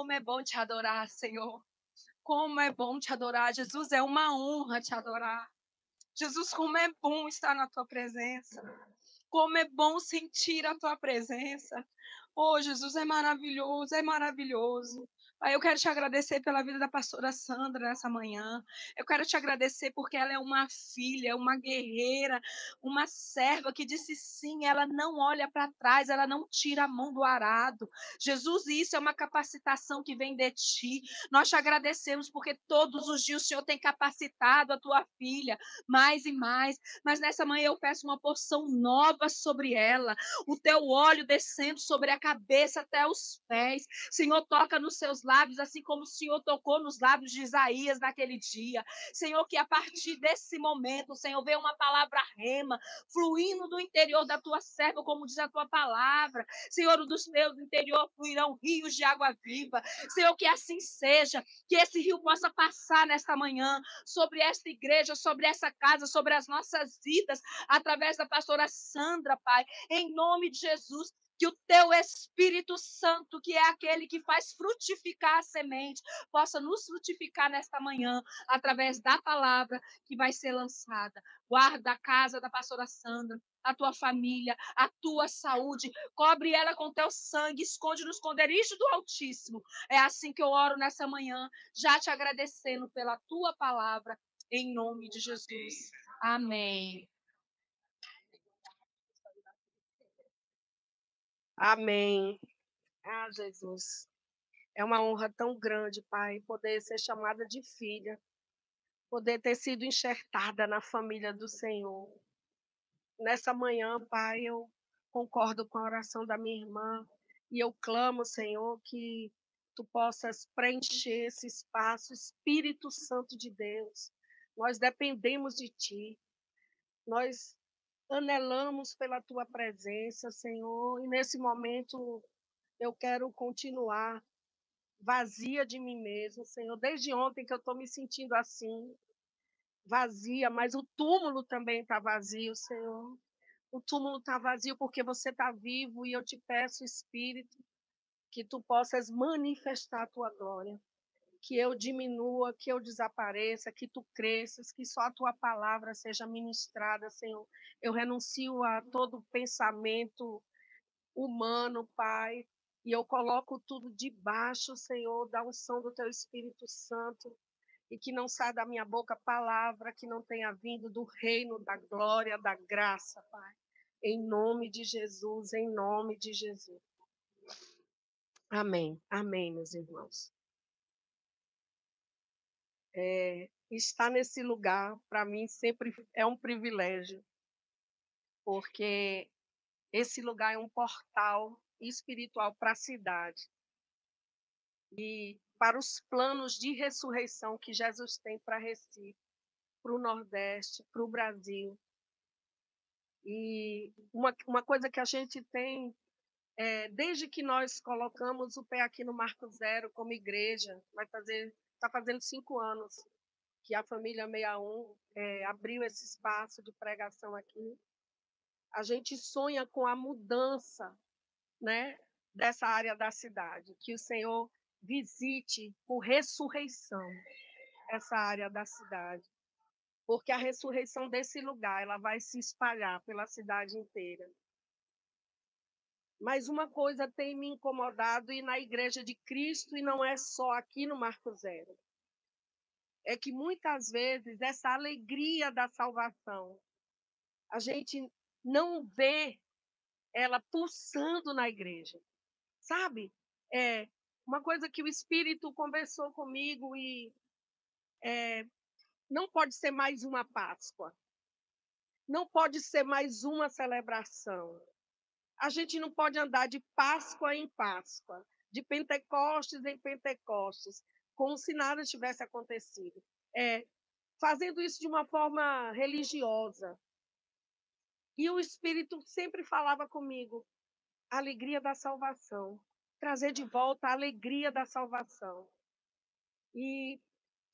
Como é bom te adorar, Senhor. Como é bom te adorar. Jesus, é uma honra te adorar. Jesus, como é bom estar na tua presença. Como é bom sentir a tua presença. Oh, Jesus, é maravilhoso, é maravilhoso. Pai, eu quero te agradecer pela vida da pastora Sandra nessa manhã. Eu quero te agradecer porque ela é uma filha, uma guerreira, uma serva que disse sim, ela não olha para trás, ela não tira a mão do arado. Jesus, isso é uma capacitação que vem de ti. Nós te agradecemos porque todos os dias o Senhor tem capacitado a tua filha mais e mais. Mas nessa manhã eu peço uma porção nova sobre ela. O teu óleo descendo sobre a cabeça até os pés. Senhor, toca nos seus lábios, assim como o Senhor tocou nos lábios de Isaías naquele dia. Senhor, que a partir desse momento, Senhor, venha uma palavra rema, fluindo do interior da tua serva, como diz a tua palavra. Senhor, do teu interior fluirão rios de água viva. Senhor, que assim seja, que esse rio possa passar nesta manhã sobre esta igreja, sobre essa casa, sobre as nossas vidas, através da pastora Sandra, Pai, em nome de Jesus. Que o teu Espírito Santo, que é aquele que faz frutificar a semente, possa nos frutificar nesta manhã, através da palavra que vai ser lançada. Guarda a casa da pastora Sandra, a tua família, a tua saúde, cobre ela com teu sangue, esconde no esconderijo do Altíssimo. É assim que eu oro nessa manhã, já te agradecendo pela tua palavra, em nome de Jesus. Amém. Amém. Ah, Jesus. É uma honra tão grande, Pai, poder ser chamada de filha, poder ter sido enxertada na família do Senhor. Nessa manhã, Pai, eu concordo com a oração da minha irmã e eu clamo, Senhor, que tu possas preencher esse espaço, Espírito Santo de Deus. Nós dependemos de ti. Nós anelamos pela tua presença, Senhor, e nesse momento eu quero continuar vazia de mim mesma, Senhor. Desde ontem que eu estou me sentindo assim, vazia, mas o túmulo também está vazio, Senhor. O túmulo está vazio porque você está vivo e eu te peço, Espírito, que tu possas manifestar a tua glória. Que eu diminua, que eu desapareça, que tu cresças, que só a tua palavra seja ministrada, Senhor. Eu renuncio a todo pensamento humano, Pai, e eu coloco tudo debaixo, Senhor, da unção do teu Espírito Santo, e que não saia da minha boca palavra que não tenha vindo do reino da glória, da graça, Pai. Em nome de Jesus, em nome de Jesus. Amém, amém, meus irmãos. Estar nesse lugar, para mim, sempre é um privilégio, porque esse lugar é um portal espiritual para a cidade e para os planos de ressurreição que Jesus tem para Recife, para o Nordeste, para o Brasil. E uma coisa que a gente tem, desde que nós colocamos o pé aqui no Marco Zero como igreja, está fazendo 5 anos que a família 61 abriu esse espaço de pregação aqui. A gente sonha com a mudança, né, dessa área da cidade, que o Senhor visite por ressurreição essa área da cidade, porque a ressurreição desse lugar ela vai se espalhar pela cidade inteira. Mas uma coisa tem me incomodado e na Igreja de Cristo, e não é só aqui no Marco Zero, é que muitas vezes essa alegria da salvação, a gente não vê ela pulsando na igreja, sabe? É uma coisa que o Espírito conversou comigo e não pode ser mais uma Páscoa, não pode ser mais uma celebração. A gente não pode andar de Páscoa em Páscoa, de Pentecostes em Pentecostes, como se nada tivesse acontecido. Fazendo isso de uma forma religiosa. E o Espírito sempre falava comigo, a alegria da salvação, trazer de volta a alegria da salvação. E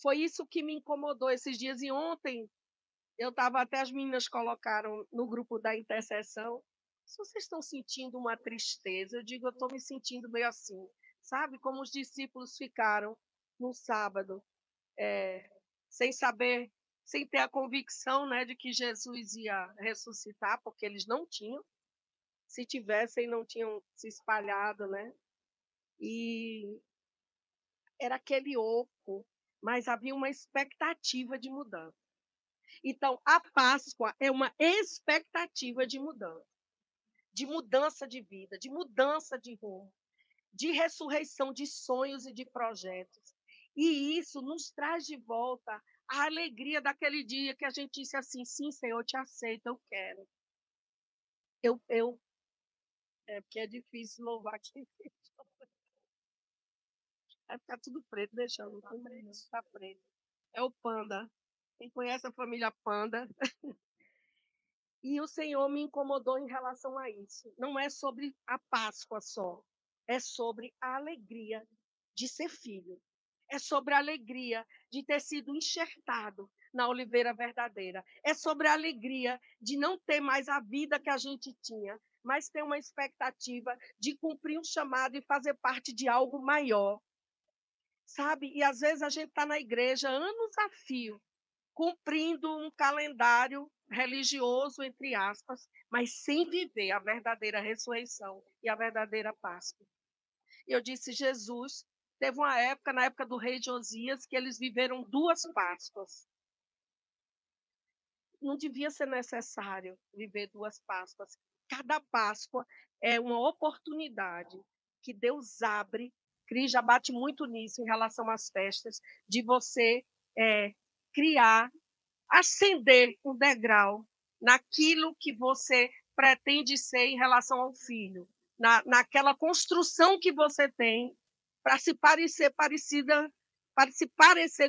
foi isso que me incomodou esses dias. E ontem, eu estava, até as meninas colocaram no grupo da intercessão, se vocês estão sentindo uma tristeza, eu digo, eu estou me sentindo meio assim, sabe? Como os discípulos ficaram no sábado, sem saber, sem ter a convicção, né, de que Jesus ia ressuscitar, porque eles não tinham. Se tivessem, não tinham se espalhado, né? E era aquele oco, mas havia uma expectativa de mudança. Então, a Páscoa é uma expectativa de mudança de vida, de mudança de rumo, de ressurreição de sonhos e de projetos. E isso nos traz de volta a alegria daquele dia que a gente disse assim: sim, Senhor, eu te aceito, eu quero. É porque é difícil louvar aqui. Vai ficar tudo preto, deixando. Tá preto. É o panda. Quem conhece a família Panda? E o Senhor me incomodou em relação a isso. Não é sobre a Páscoa só, é sobre a alegria de ser filho. É sobre a alegria de ter sido enxertado na oliveira verdadeira. É sobre a alegria de não ter mais a vida que a gente tinha, mas ter uma expectativa de cumprir um chamado e fazer parte de algo maior. Sabe? E às vezes a gente está na igreja anos a fio, cumprindo um calendário religioso, entre aspas, mas sem viver a verdadeira ressurreição e a verdadeira Páscoa. E eu disse: Jesus, teve uma época, na época do rei Josias, que eles viveram 2 Páscoas. Não devia ser necessário viver 2 Páscoas. Cada Páscoa é uma oportunidade que Deus abre. Cris já bate muito nisso em relação às festas, de você criar, ascender um degrau naquilo que você pretende ser em relação ao filho, naquela construção que você tem para se parecer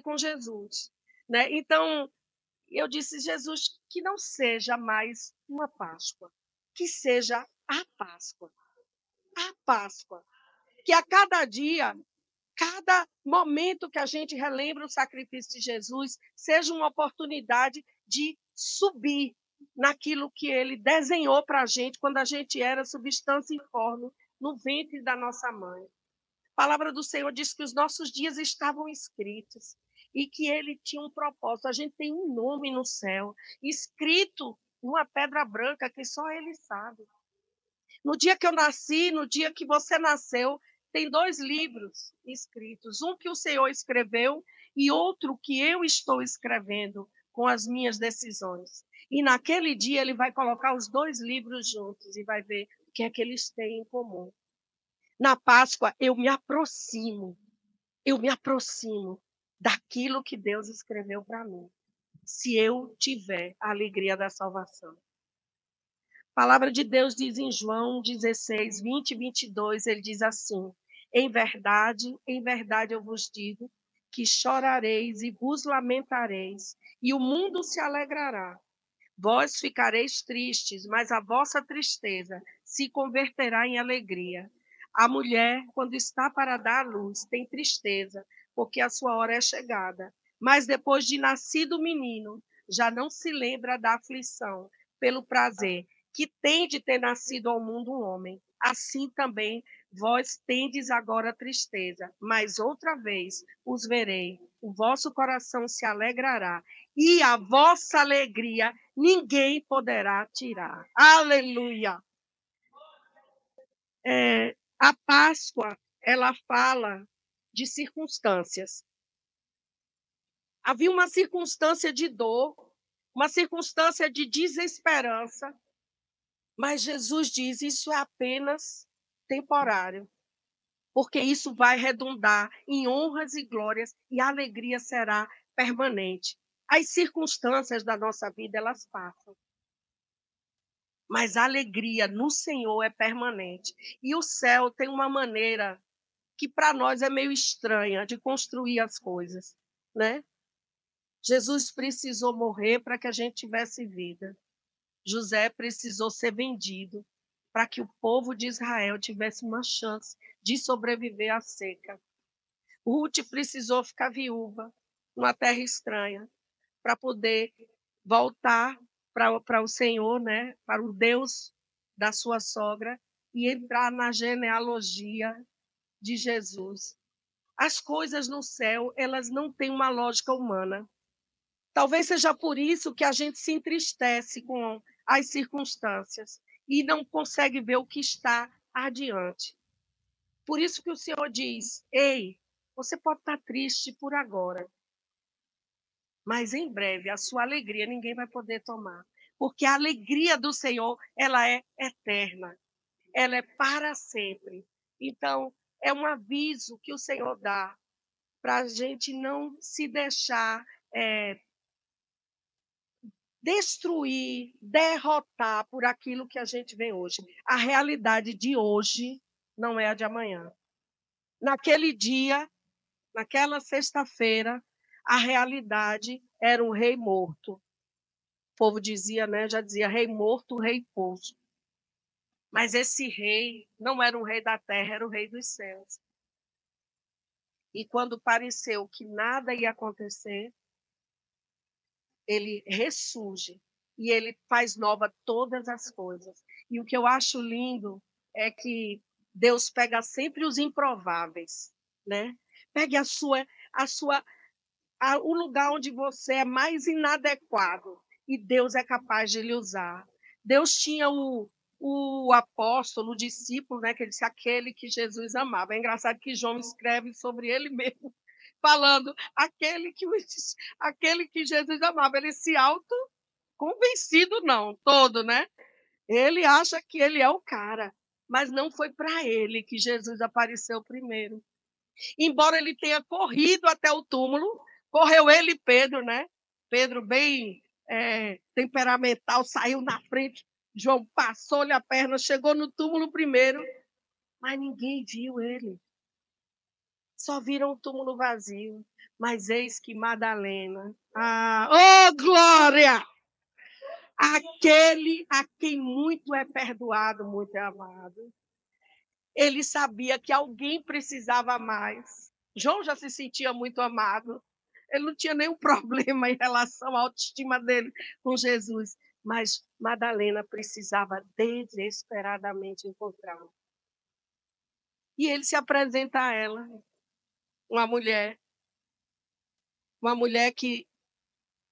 com Jesus, né? Então, eu disse: Jesus, que não seja mais uma Páscoa, que seja a Páscoa, a Páscoa, que a cada dia, cada momento que a gente relembra o sacrifício de Jesus, seja uma oportunidade de subir naquilo que ele desenhou para a gente quando a gente era substância informe no ventre da nossa mãe. A palavra do Senhor diz que os nossos dias estavam escritos e que ele tinha um propósito. A gente tem um nome no céu, escrito numa pedra branca que só ele sabe. No dia que eu nasci, no dia que você nasceu, tem 2 livros escritos. Um que o Senhor escreveu e outro que eu estou escrevendo com as minhas decisões. E naquele dia ele vai colocar os 2 livros juntos e vai ver o que é que eles têm em comum. Na Páscoa, eu me aproximo daquilo que Deus escreveu para mim, se eu tiver a alegria da salvação. A palavra de Deus diz em João 16, 20 e 22, ele diz assim: em verdade eu vos digo que chorareis e vos lamentareis, e o mundo se alegrará. Vós ficareis tristes, mas a vossa tristeza se converterá em alegria. A mulher, quando está para dar à luz, tem tristeza, porque a sua hora é chegada. Mas depois de nascido o menino, já não se lembra da aflição, pelo prazer que tem de ter nascido ao mundo um homem. Assim também vós tendes agora tristeza, mas outra vez os verei. O vosso coração se alegrará e a vossa alegria ninguém poderá tirar. Aleluia! A Páscoa, ela fala de circunstâncias. Havia uma circunstância de dor, uma circunstância de desesperança, mas Jesus diz: isso é apenas temporário, porque isso vai redundar em honras e glórias e a alegria será permanente. As circunstâncias da nossa vida, elas passam, mas a alegria no Senhor é permanente. E o céu tem uma maneira que para nós é meio estranha de construir as coisas, né? Jesus precisou morrer para que a gente tivesse vida. José precisou ser vendido para que o povo de Israel tivesse uma chance de sobreviver à seca. Ruth precisou ficar viúva numa terra estranha para poder voltar para o Senhor, né? Para o Deus da sua sogra e entrar na genealogia de Jesus. As coisas no céu, elas não têm uma lógica humana. Talvez seja por isso que a gente se entristece com as circunstâncias e não consegue ver o que está adiante. Por isso que o Senhor diz: ei, você pode estar triste por agora, mas em breve a sua alegria ninguém vai poder tomar, porque a alegria do Senhor, ela é eterna, ela é para sempre. Então, é um aviso que o Senhor dá para a gente não se deixar destruir, derrotar por aquilo que a gente vê hoje. A realidade de hoje não é a de amanhã. Naquele dia, naquela sexta-feira, a realidade era um rei morto. O povo dizia, né, já dizia, rei morto, rei posto. Mas esse rei não era um rei da terra, era o rei dos céus. E quando pareceu que nada ia acontecer, ele ressurge e ele faz nova todas as coisas. E o que eu acho lindo é que Deus pega sempre os improváveis, né? Pegue o lugar onde você é mais inadequado e Deus é capaz de lhe usar. Deus tinha o apóstolo, o discípulo, né, que ele disse, aquele que Jesus amava. É engraçado que João escreve sobre ele mesmo, falando aquele que Jesus amava. Ele se auto-convencido, não, todo, né? Ele acha que ele é o cara, mas não foi para ele que Jesus apareceu primeiro. Embora ele tenha corrido até o túmulo, correu ele e Pedro, né? Pedro, bem temperamental, saiu na frente. João passou-lhe a perna, chegou no túmulo primeiro, mas ninguém viu ele. Só viram o túmulo vazio. Mas eis que Madalena, oh glória! Aquele a quem muito é perdoado, muito é amado. Ele sabia que alguém precisava mais. João já se sentia muito amado. Ele não tinha nenhum problema em relação à autoestima dele com Jesus. Mas Madalena precisava desesperadamente encontrá-lo. E ele se apresenta a ela, uma mulher que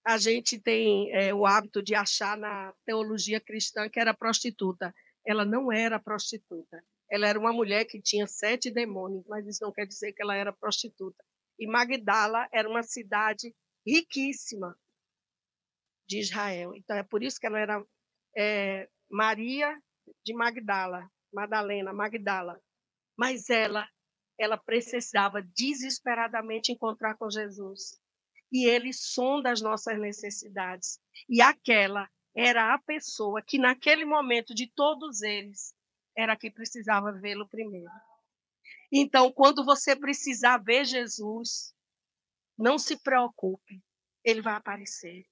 a gente tem o hábito de achar na teologia cristã que era prostituta. Ela não era prostituta. Ela era uma mulher que tinha 7 demônios, mas isso não quer dizer que ela era prostituta. E Magdala era uma cidade riquíssima de Israel. Então, é por isso que ela era Maria de Magdala, Madalena, Magdala. Mas ela precisava desesperadamente encontrar com Jesus. E ele sonda as nossas necessidades. E aquela era a pessoa que, naquele momento de todos eles, era a que precisava vê-lo primeiro. Então, quando você precisar ver Jesus, não se preocupe, ele vai aparecer.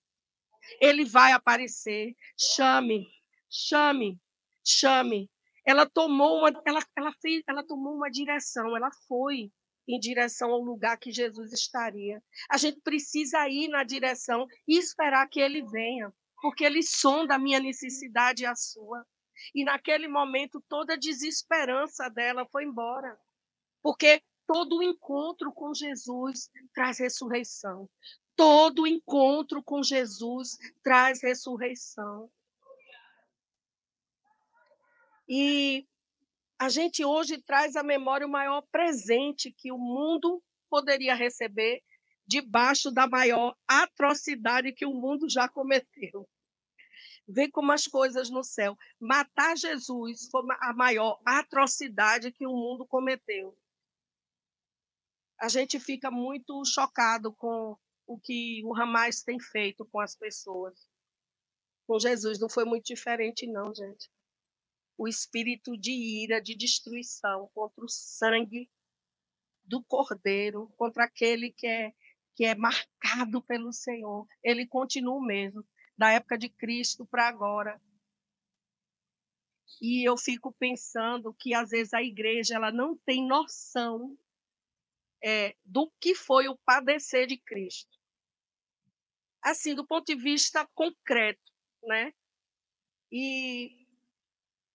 Ele vai aparecer. Chame, chame, chame. Ela tomou uma direção, ela foi em direção ao lugar que Jesus estaria. A gente precisa ir na direção e esperar que ele venha, porque ele sonda a minha necessidade e a sua. E naquele momento toda a desesperança dela foi embora, porque todo encontro com Jesus traz ressurreição. Todo encontro com Jesus traz ressurreição. E a gente hoje traz à memória o maior presente que o mundo poderia receber debaixo da maior atrocidade que o mundo já cometeu. Vê como as coisas no céu. Matar Jesus foi a maior atrocidade que o mundo cometeu. A gente fica muito chocado com o que o Hamas tem feito com as pessoas. Com Jesus não foi muito diferente, não, gente. O espírito de ira, de destruição contra o sangue do Cordeiro, contra aquele que é marcado pelo Senhor, ele continua o mesmo, da época de Cristo para agora. E eu fico pensando que, às vezes, a igreja ela não tem noção do que foi o padecer de Cristo. Assim, do ponto de vista concreto, né? E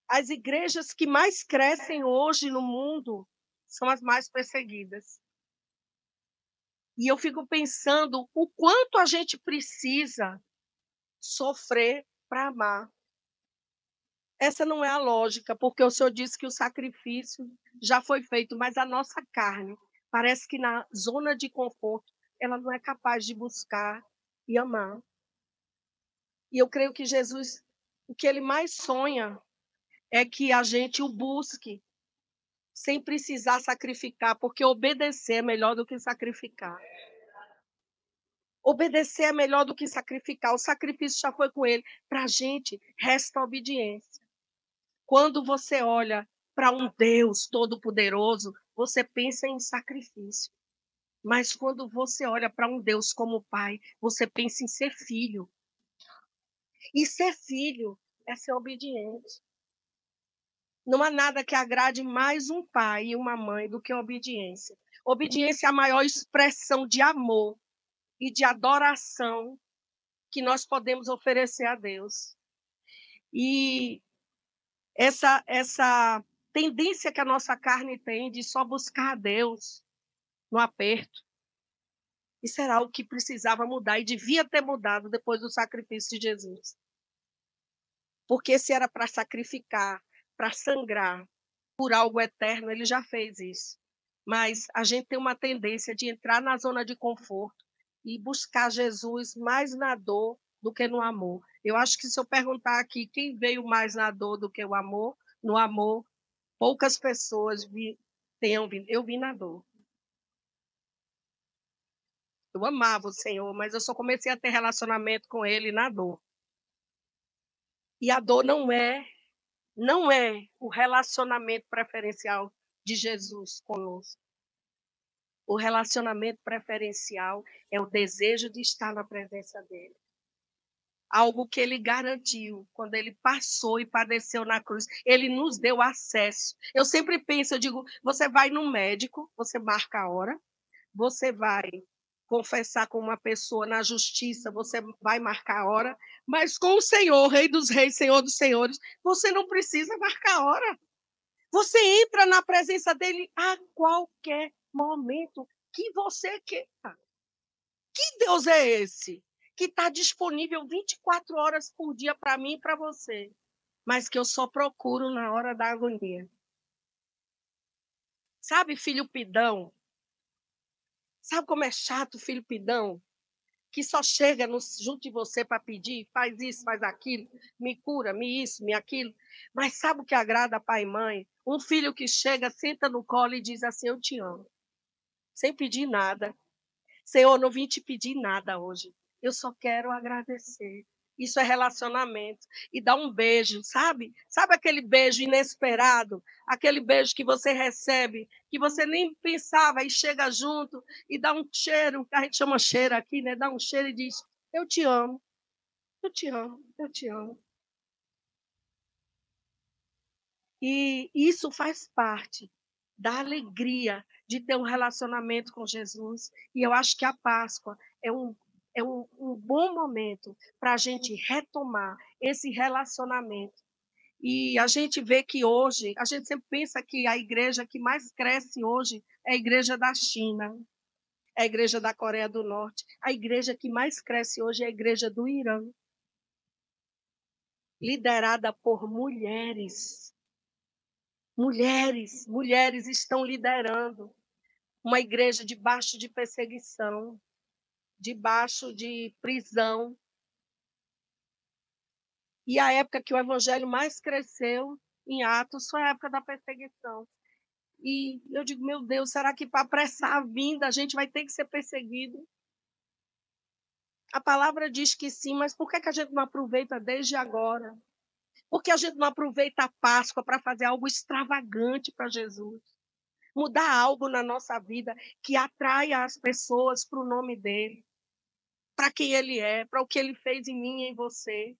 as igrejas que mais crescem hoje no mundo são as mais perseguidas. E eu fico pensando o quanto a gente precisa sofrer para amar. Essa não é a lógica, porque o Senhor disse que o sacrifício já foi feito, mas a nossa carne parece que na zona de conforto ela não é capaz de buscar e amar. E eu creio que Jesus, o que ele mais sonha é que a gente o busque sem precisar sacrificar, porque obedecer é melhor do que sacrificar. Obedecer é melhor do que sacrificar. O sacrifício já foi com ele. Para a gente, resta a obediência. Quando você olha para um Deus todo-poderoso, você pensa em sacrifício. Mas quando você olha para um Deus como Pai, você pensa em ser filho. E ser filho é ser obediente. Não há nada que agrade mais um pai e uma mãe do que a obediência. Obediência é a maior expressão de amor e de adoração que nós podemos oferecer a Deus. E essa tendência que a nossa carne tem de só buscar a Deus no aperto, isso era algo que precisava mudar e devia ter mudado depois do sacrifício de Jesus. Porque se era para sacrificar, para sangrar por algo eterno, ele já fez isso. Mas a gente tem uma tendência de entrar na zona de conforto e buscar Jesus mais na dor do que no amor. Eu acho que se eu perguntar aqui quem veio mais na dor do que o amor, no amor, poucas pessoas tenham vindo. Eu vim na dor. Eu amava o Senhor, mas eu só comecei a ter relacionamento com Ele na dor. E a dor não é o relacionamento preferencial de Jesus conosco. O relacionamento preferencial é o desejo de estar na presença dele. Algo que ele garantiu quando ele passou e padeceu na cruz. Ele nos deu acesso. Eu sempre penso, eu digo, você vai no médico, você marca a hora, você vai confessar com uma pessoa na justiça, você vai marcar a hora, mas com o Senhor, Rei dos Reis, Senhor dos Senhores, você não precisa marcar a hora. Você entra na presença dele a qualquer momento que você queira. Que Deus é esse? Que está disponível 24 horas por dia para mim e para você, mas que eu só procuro na hora da agonia. Sabe, filho pidão? Sabe como é chato o filho pidão? Que só chega junto de você para pedir, faz isso, faz aquilo, me cura, me isso, me aquilo. Mas sabe o que agrada pai e mãe? Um filho que chega, senta no colo e diz assim, eu te amo. Sem pedir nada. Senhor, não vim te pedir nada hoje. Eu só quero agradecer. Isso é relacionamento. E dá um beijo, sabe? Sabe aquele beijo inesperado? Aquele beijo que você recebe, que você nem pensava e chega junto e dá um cheiro, que a gente chama cheiro aqui, né? Dá um cheiro e diz: eu te amo, eu te amo, eu te amo. E isso faz parte da alegria de ter um relacionamento com Jesus. E eu acho que a Páscoa é um bom momento para a gente retomar esse relacionamento. E a gente vê que hoje, a gente sempre pensa que a igreja que mais cresce hoje é a igreja da China, é a igreja da Coreia do Norte. A igreja que mais cresce hoje é a igreja do Irã, liderada por mulheres. Mulheres estão liderando uma igreja debaixo de perseguição, debaixo de prisão. E a época que o evangelho mais cresceu em Atos foi a época da perseguição. E eu digo, meu Deus, será que para apressar a vinda a gente vai ter que ser perseguido? A palavra diz que sim, mas por que a gente não aproveita desde agora? Por que a gente não aproveita a Páscoa para fazer algo extravagante para Jesus? Mudar algo na nossa vida que atraia as pessoas para o nome dele, para quem ele é, para o que ele fez em mim e em você.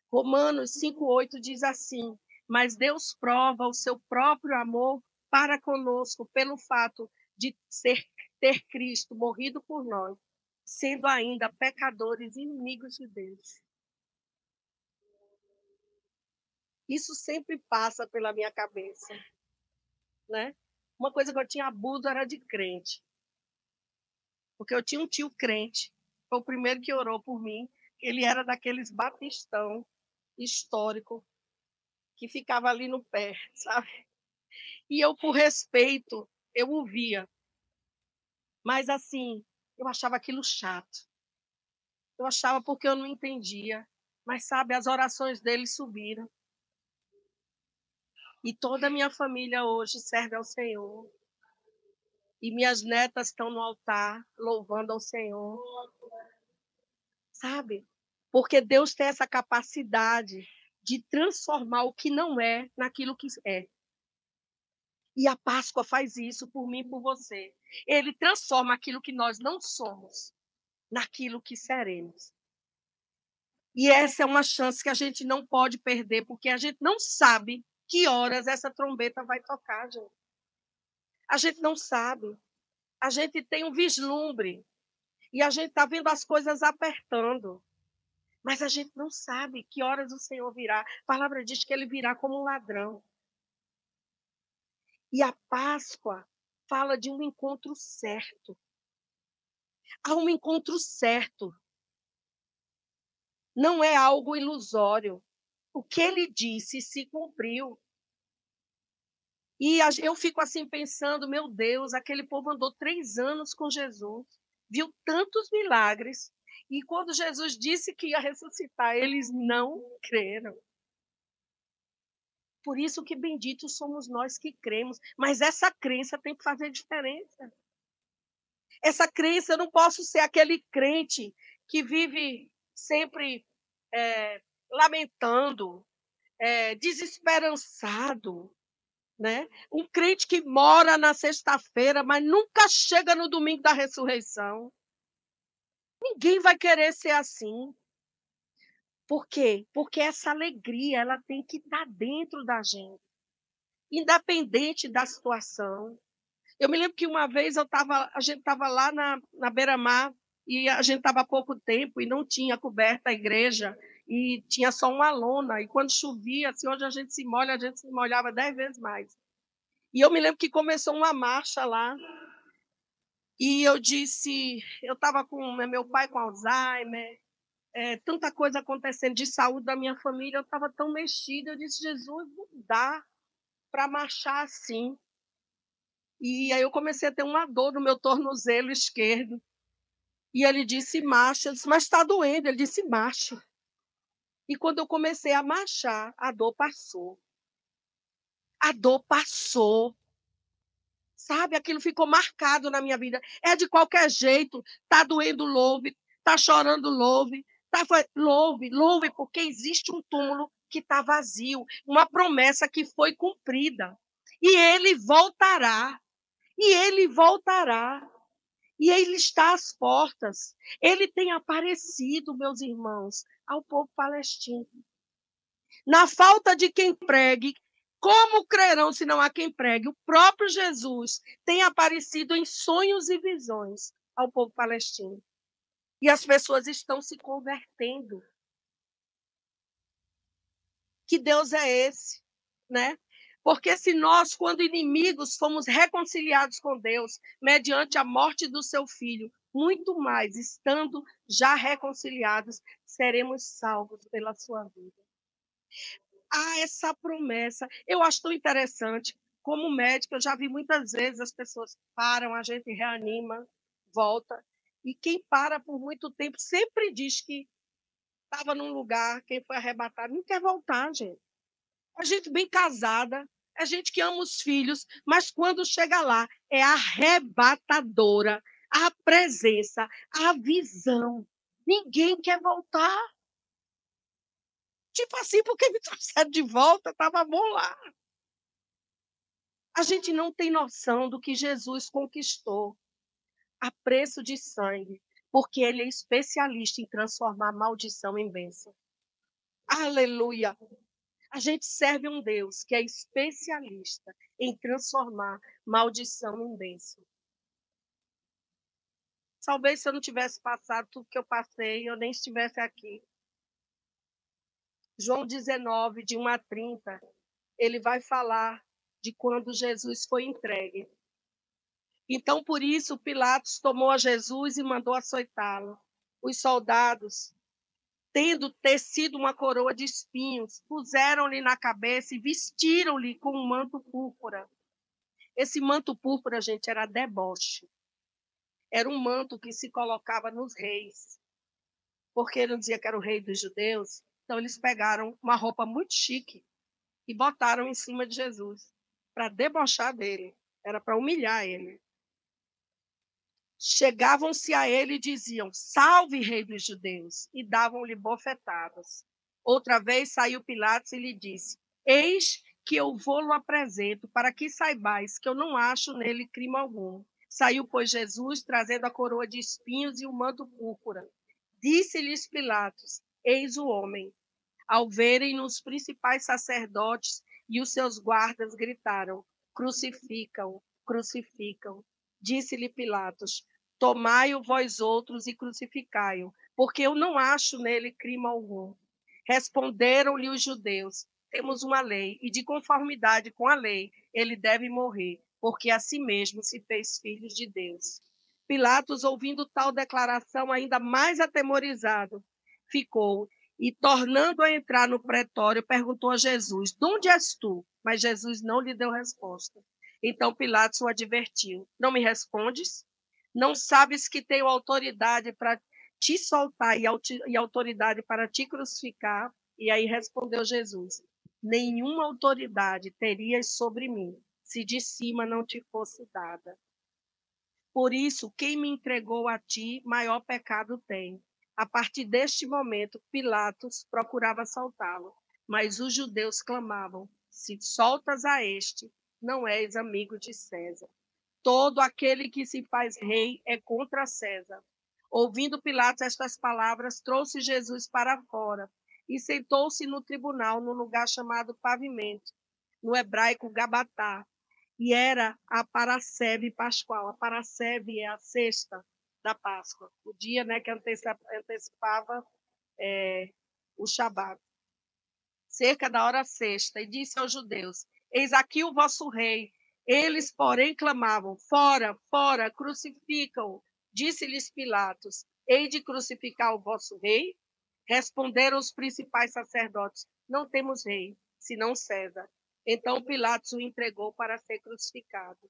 Romanos 5,8 diz assim: mas Deus prova o seu próprio amor para conosco pelo fato de ter Cristo morrido por nós, sendo ainda pecadores e inimigos de Deus. Isso sempre passa pela minha cabeça. né? Uma coisa que eu tinha abuso era de crente. Porque eu tinha um tio crente, foi o primeiro que orou por mim. Ele era daqueles batistão histórico que ficava ali no pé, sabe? E eu, por respeito, eu o via. Mas, assim, eu achava aquilo chato. Eu achava porque eu não entendia. Mas, sabe, as orações dele subiram. E toda a minha família hoje serve ao Senhor. E minhas netas estão no altar, louvando ao Senhor. Sabe? Porque Deus tem essa capacidade de transformar o que não é naquilo que é. E a Páscoa faz isso por mim e por você. Ele transforma aquilo que nós não somos naquilo que seremos. E essa é uma chance que a gente não pode perder, porque a gente não sabe que horas essa trombeta vai tocar, gente. A gente não sabe. A gente tem um vislumbre. E a gente está vendo as coisas apertando. Mas a gente não sabe que horas o Senhor virá. A palavra diz que ele virá como um ladrão. E a Páscoa fala de um encontro certo. Há um encontro certo. Não é algo ilusório. O que ele disse se cumpriu. E eu fico assim pensando, meu Deus, aquele povo andou 3 anos com Jesus, viu tantos milagres, e quando Jesus disse que ia ressuscitar, eles não creram. Por isso que benditos somos nós que cremos, mas essa crença tem que fazer diferença. Essa crença, eu não posso ser aquele crente que vive sempre lamentando, desesperançado, né? Um crente que mora na sexta-feira, mas nunca chega no domingo da ressurreição. Ninguém vai querer ser assim. Por quê? Porque essa alegria ela tem que estar dentro da gente, independente da situação. Eu me lembro que uma vez a gente estava lá na beira-mar e a gente estava há pouco tempo e não tinha coberta a igreja e tinha só uma lona. E quando chovia, assim, onde a gente se molha, a gente se molhava 10 vezes mais. E eu me lembro que começou uma marcha lá e eu disse, eu estava com meu pai com Alzheimer, tanta coisa acontecendo de saúde da minha família, eu estava tão mexida, eu disse, Jesus, não dá para marchar assim. E aí eu comecei a ter uma dor no meu tornozelo esquerdo. E ele disse, marcha. Eu disse, mas está doendo. Ele disse, marcha. E quando eu comecei a marchar, a dor passou. A dor passou. Sabe, aquilo ficou marcado na minha vida. É de qualquer jeito. Está doendo, louve. Está chorando, louve. Louve, louve, porque existe um túmulo que está vazio. Uma promessa que foi cumprida. E ele voltará. E ele voltará. E ele está às portas. Ele tem aparecido, meus irmãos, ao povo palestino. Na falta de quem pregue, como crerão se não há quem pregue? O próprio Jesus tem aparecido em sonhos e visões ao povo palestino. E as pessoas estão se convertendo. Que Deus é esse, né? Porque se nós, quando inimigos, fomos reconciliados com Deus, mediante a morte do seu filho, muito mais, estando já reconciliados, seremos salvos pela sua vida. Há essa promessa. Eu acho tão interessante. Como médico, eu já vi muitas vezes as pessoas param, a gente reanima, volta. E quem para por muito tempo sempre diz que estava num lugar, quem foi arrebatado, não quer voltar, gente. A gente bem casada, a gente que ama os filhos, mas quando chega lá, é arrebatadora a presença, a visão. Ninguém quer voltar. Tipo assim, porque me trouxeram de volta, estava bom lá. A gente não tem noção do que Jesus conquistou a preço de sangue, porque ele é especialista em transformar maldição em bênção. Aleluia! A gente serve um Deus que é especialista em transformar maldição em bênção. Talvez se eu não tivesse passado tudo que eu passei, eu nem estivesse aqui. João 19, de 1 a 30, ele vai falar de quando Jesus foi entregue. Então, por isso, Pilatos tomou a Jesus e mandou açoitá-lo. Os soldados, tendo tecido uma coroa de espinhos, puseram-lhe na cabeça e vestiram-lhe com um manto púrpura. Esse manto púrpura, gente, era deboche. Era um manto que se colocava nos reis, porque ele não dizia que era o rei dos judeus. Então, eles pegaram uma roupa muito chique e botaram em cima de Jesus, para debochar dele, era para humilhar ele. Chegavam-se a ele e diziam: Salve, rei dos judeus! E davam-lhe bofetadas. Outra vez saiu Pilatos e lhe disse: Eis que eu vou-lo apresento, para que saibais que eu não acho nele crime algum. Saiu, pois, Jesus, trazendo a coroa de espinhos e o manto púrpura. Disse-lhes Pilatos: Eis o homem. Ao verem-no, os principais sacerdotes e os seus guardas gritaram: Crucificam, crucificam. Disse-lhe Pilatos: Tomai-o vós outros e crucificai-o, porque eu não acho nele crime algum. Responderam-lhe os judeus: Temos uma lei, e de conformidade com a lei, ele deve morrer, porque a si mesmo se fez filho de Deus. Pilatos, ouvindo tal declaração, ainda mais atemorizado, ficou e, tornando a entrar no pretório, perguntou a Jesus: De onde és tu? Mas Jesus não lhe deu resposta. Então Pilatos o advertiu: Não me respondes? Não sabes que tenho autoridade para te soltar e autoridade para te crucificar? E aí respondeu Jesus: Nenhuma autoridade terias sobre mim, se de cima não te fosse dada. Por isso, quem me entregou a ti, maior pecado tem. A partir deste momento, Pilatos procurava soltá-lo, mas os judeus clamavam: Se soltas a este, não és amigo de César. Todo aquele que se faz rei é contra César. Ouvindo Pilatos estas palavras, trouxe Jesus para fora e sentou-se no tribunal, no lugar chamado Pavimento, no hebraico Gabatá, e era a Parasceve Pascual. A Parasceve é a sexta da Páscoa, o dia, né, que antecipava o Shabat, cerca da hora sexta, e disse aos judeus: Eis aqui o vosso rei. Eles, porém, clamavam: Fora, fora, crucificam. Disse-lhes Pilatos: Hei de crucificar o vosso rei? Responderam os principais sacerdotes: Não temos rei, senão César. Então Pilatos o entregou para ser crucificado.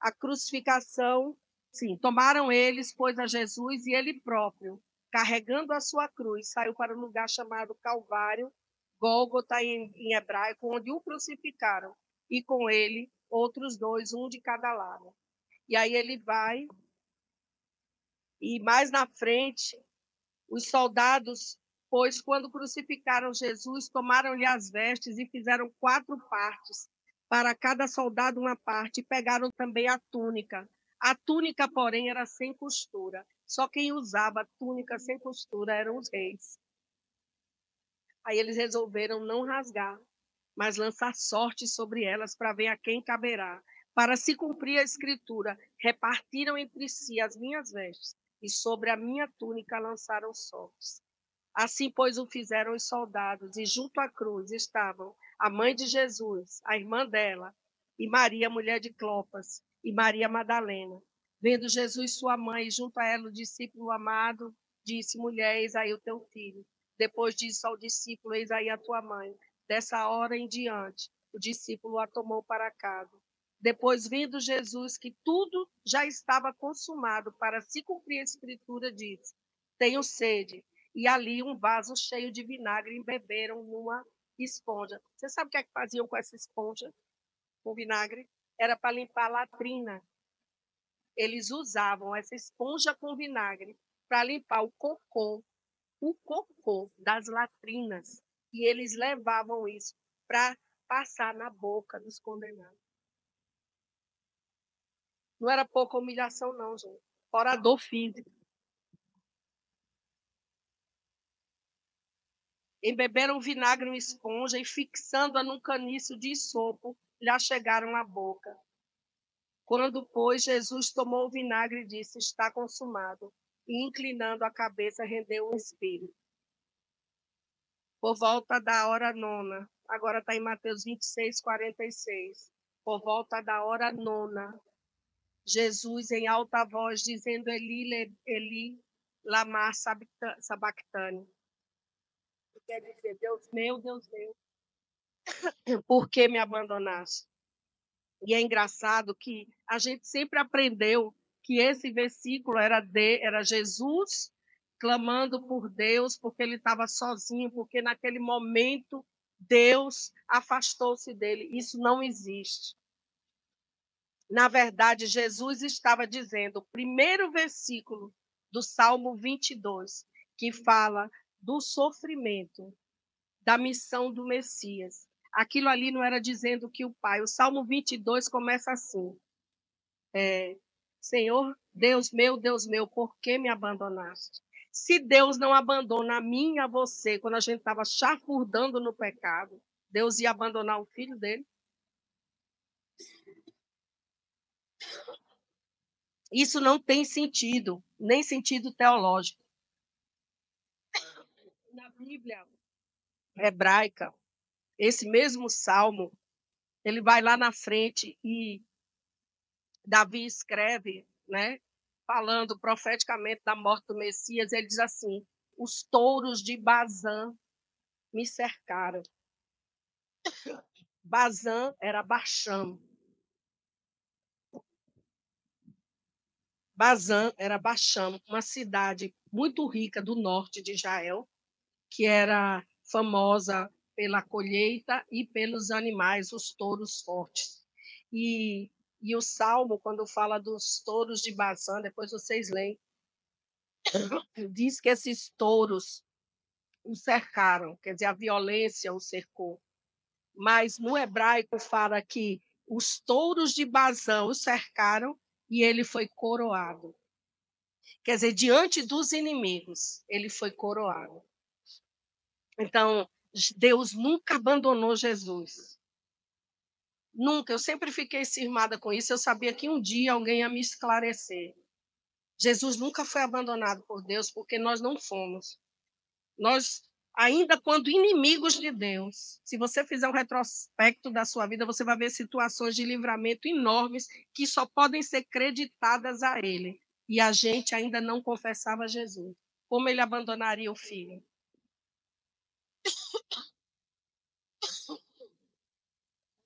A crucificação, sim, tomaram eles, pois, a Jesus, e ele próprio, carregando a sua cruz, saiu para um lugar chamado Calvário, Gólgota em hebraico, onde o crucificaram, e com ele outros dois, um de cada lado. E aí ele vai, e mais na frente, os soldados, pois, quando crucificaram Jesus, tomaram-lhe as vestes e fizeram 4 partes, para cada soldado uma parte, e pegaram também a túnica. A túnica, porém, era sem costura. Só quem usava túnica sem costura eram os reis. Aí eles resolveram não rasgar, mas lançar sorte sobre elas para ver a quem caberá. Para se cumprir a escritura, repartiram entre si as minhas vestes, e sobre a minha túnica lançaram sortes. Assim, pois, o fizeram os soldados, e junto à cruz estavam a mãe de Jesus, a irmã dela, e Maria, mulher de Clopas, e Maria Madalena. Vendo Jesus, sua mãe, e junto a ela o discípulo amado, disse: Mulher, eis aí o teu filho. Depois disse ao discípulo: Eis aí a tua mãe. Dessa hora em diante, o discípulo a tomou para casa. Depois, vendo Jesus que tudo já estava consumado, para se cumprir a escritura, disse: Tenho sede. E ali um vaso cheio de vinagre embeberam numa esponja. Você sabe o que é que faziam com essa esponja, com vinagre? Era para limpar a latrina. Eles usavam essa esponja com vinagre para limpar o cocô das latrinas. E eles levavam isso para passar na boca dos condenados. Não era pouca humilhação, não, gente. Fora a dor física. Embeberam vinagre em esponja e, fixando-a num caniço de sopo, lhe chegaram à boca. Quando, pois, Jesus tomou o vinagre e disse: Está consumado. E, inclinando a cabeça, rendeu o espírito. Por volta da hora nona, agora está em Mateus 26, 46. por volta da hora nona, Jesus em alta voz dizendo Eli, lama sabactani. Quer dizer, Deus meu, por que me abandonaste? E é engraçado que a gente sempre aprendeu que esse versículo era Jesus clamando por Deus, porque ele estava sozinho, porque naquele momento Deus afastou-se dele. Isso não existe. Na verdade, Jesus estava dizendo, o primeiro versículo do Salmo 22, que fala do sofrimento, da missão do Messias. Aquilo ali não era dizendo que o Pai. O Salmo 22 começa assim: Senhor, Deus meu, por que me abandonaste? Se Deus não abandona a mim e a você, quando a gente estava chafurdando no pecado, Deus ia abandonar o filho dele? Isso não tem sentido, nem sentido teológico. Na Bíblia hebraica, esse mesmo salmo, ele vai lá na frente e Davi escreve, né, falando profeticamente da morte do Messias, ele diz assim: os touros de Bazã me cercaram. Bazã era Baxã. Bazã era Baxã, uma cidade muito rica do norte de Israel, que era famosa pela colheita e pelos animais, os touros fortes. E o Salmo, quando fala dos touros de Bazã, depois vocês leem, diz que esses touros o cercaram, quer dizer, a violência o cercou. Mas no hebraico fala que os touros de Bazã o cercaram e ele foi coroado. Quer dizer, diante dos inimigos, ele foi coroado. Então, Deus nunca abandonou Jesus. Nunca. Eu sempre fiquei cismada com isso. Eu sabia que um dia alguém ia me esclarecer. Jesus nunca foi abandonado por Deus, porque nós não fomos. Nós, ainda quando inimigos de Deus, se você fizer um retrospecto da sua vida, você vai ver situações de livramento enormes que só podem ser creditadas a Ele. E a gente ainda não confessava Jesus. Como ele abandonaria o filho?